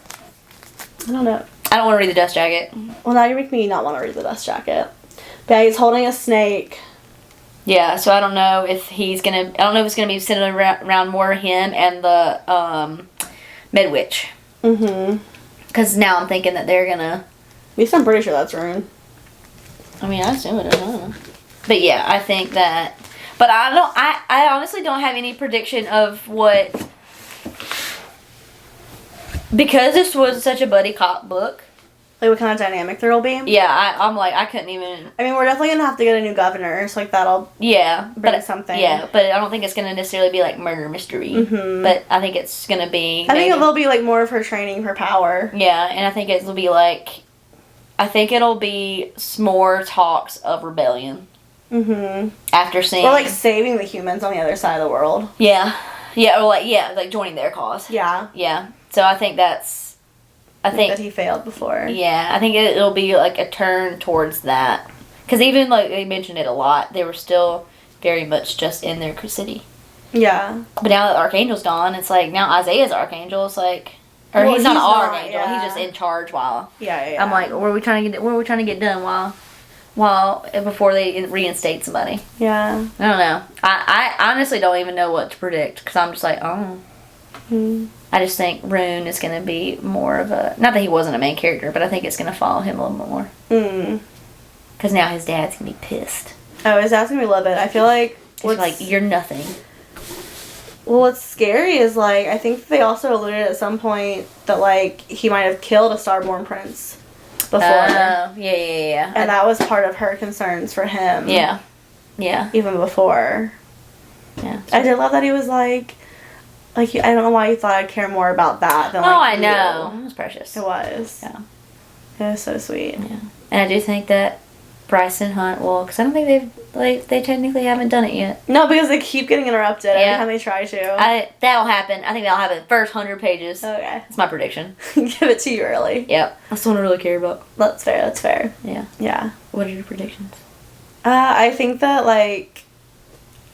I don't know. I don't want to read the Dust Jacket. Well, now you make me not want to read the Dust Jacket. But yeah, he's holding a snake. Yeah, so I don't know if he's going to... I don't know if it's going to be centered around more him and the Midwitch. Mm-hmm. Because now I'm thinking that they're going to... At least I'm pretty sure that's Rune. I mean, I assume it is. I don't know. But yeah, I think that... But I honestly don't have any prediction of what... Because this was such a buddy cop book. Like, what kind of dynamic there will be? Yeah, I'm like, I couldn't even... I mean, we're definitely going to have to get a new governor, so, like, that'll bring something. Yeah, but I don't think it's going to necessarily be, like, murder mystery. Mm-hmm. But I think it's going to be... I think it'll be, like, more of her training for power. Yeah, and I think it'll be, like... I think it'll be more talks of rebellion. Mm-hmm. After seeing... Or, like, saving the humans on the other side of the world. Yeah. Yeah, or, like joining their cause. Yeah. Yeah. So I think that's... I think that he failed before. Yeah, I think it'll be like a turn towards that. Because even like they mentioned it a lot, they were still very much just in their city. Yeah. But now that Archangel's gone, it's like now Isaiah's Archangel. It's like, or well, he's not an Archangel. Yeah. He's just in charge while. Yeah. I'm like, what are we trying to get done before they reinstate somebody? Yeah. I don't know. I honestly don't even know what to predict because I'm just like, oh. Hmm. I just think Rune is going to be more of a... Not that he wasn't a main character, but I think it's going to follow him a little bit more. Because now his dad's going to be pissed. Oh, his dad's going to be livid. I feel like... He's like, you're nothing. Well, what's scary is, like, I think they also alluded at some point that, like, he might have killed a Starborn prince before. Oh, yeah. And that was part of her concerns for him. Yeah. Yeah. Even before. Yeah. I did love that he was like... Like, I don't know why you thought I'd care more about that than, like, I know. It was precious. It was. Yeah. It was so sweet. Yeah. And I do think that Bryson Hunt will, because I don't think they technically haven't done it yet. No, because they keep getting interrupted every time they try to. That'll happen. I think that'll happen the first 100 pages. Okay. That's my prediction. Give it to you early. Yep. That's the one I really care about. That's fair. Yeah. Yeah. What are your predictions? I think that, like,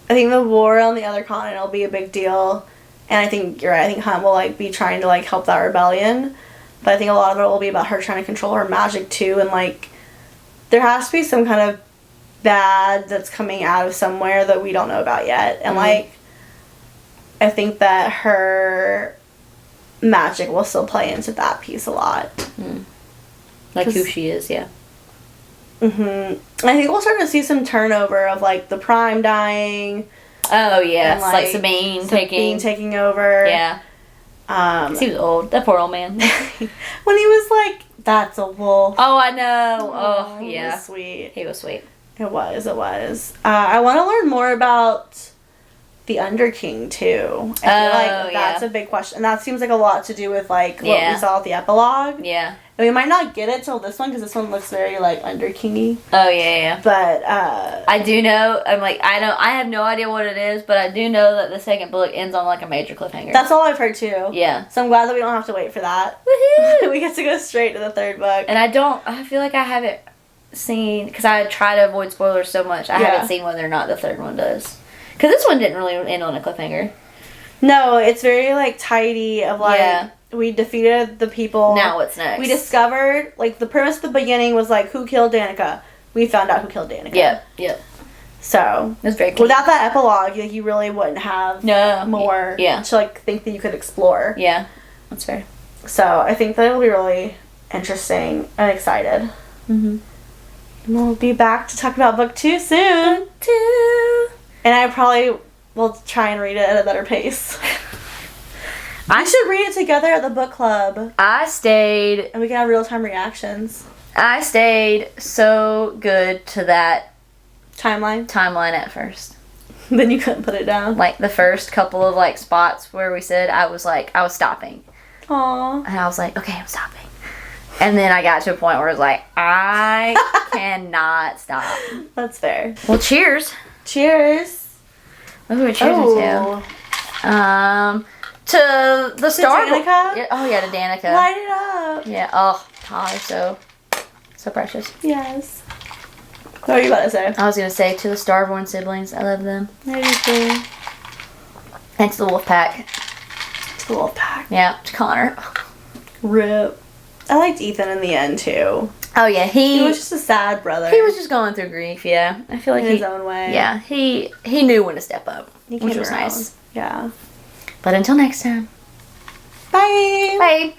the war on the other continent will be a big deal. And I think you're right. I think Hunt will, like, be trying to, like, help that rebellion. But I think a lot of it will be about her trying to control her magic, too. And, like, there has to be some kind of bad that's coming out of somewhere that we don't know about yet. And, like, I think that her magic will still play into that piece a lot. Like who she is, yeah. I think we'll start to see some turnover of, like, the Prime dying. Oh, yeah. And, like Sabine taking over. Yeah. He was old. That poor old man. When he was like, that's a wolf. Oh, I know. Oh, yeah. He was sweet. He was sweet. It was. I want to learn more about the Underking, too. I feel like that's a big question. And that seems like a lot to do with, like, what we saw at the epilogue. Yeah. And we might not get it till this one, because this one looks very, like, Underking-y. Oh, yeah. But, I do know, I have no idea what it is, but I do know that the second book ends on, like, a major cliffhanger. That's all I've heard, too. Yeah. So I'm glad that we don't have to wait for that. Woohoo! We get to go straight to the third book. And I feel like I haven't seen, because I try to avoid spoilers so much, I haven't seen whether or not the third one does. Because this one didn't really end on a cliffhanger. No, it's very, like, tidy of, like, we defeated the people. Now what's next? We discovered, like, the premise at the beginning was, like, who killed Danica. We found out who killed Danica. Yep. So, it was very clean. Without that epilogue, like, you really wouldn't have more to, like, think that you could explore. Yeah, that's fair. So, I think that it'll be really interesting. I'm excited. We'll be back to talk about book 2 soon. Book 2. And I probably will try and read it at a better pace. I should read it together at the book club. I stayed... And we can have real-time reactions. I stayed so good to that... Timeline at first. Then you couldn't put it down. Like, the first couple of, like, spots where we said, I was stopping. Aww. And I was like, okay, I'm stopping. And then I got to a point where I was like, I cannot stop. That's fair. Well, cheers. Cheers. What are we cheers to? To the Star Danica? Yeah, to Danica. Light it up. Yeah. Oh, God, so precious. Yes. What were you about to say? I was gonna say to the Starborn siblings, I love them. I do too. And to the Wolfpack. To the Wolfpack. Yeah, to Connor. RIP. I liked Ethan in the end too. Oh yeah, he was just a sad brother. He was just going through grief. Yeah, I feel like in his own way. Yeah, he knew when to step up, which was around. nice. Yeah. But until next time. Bye. Bye.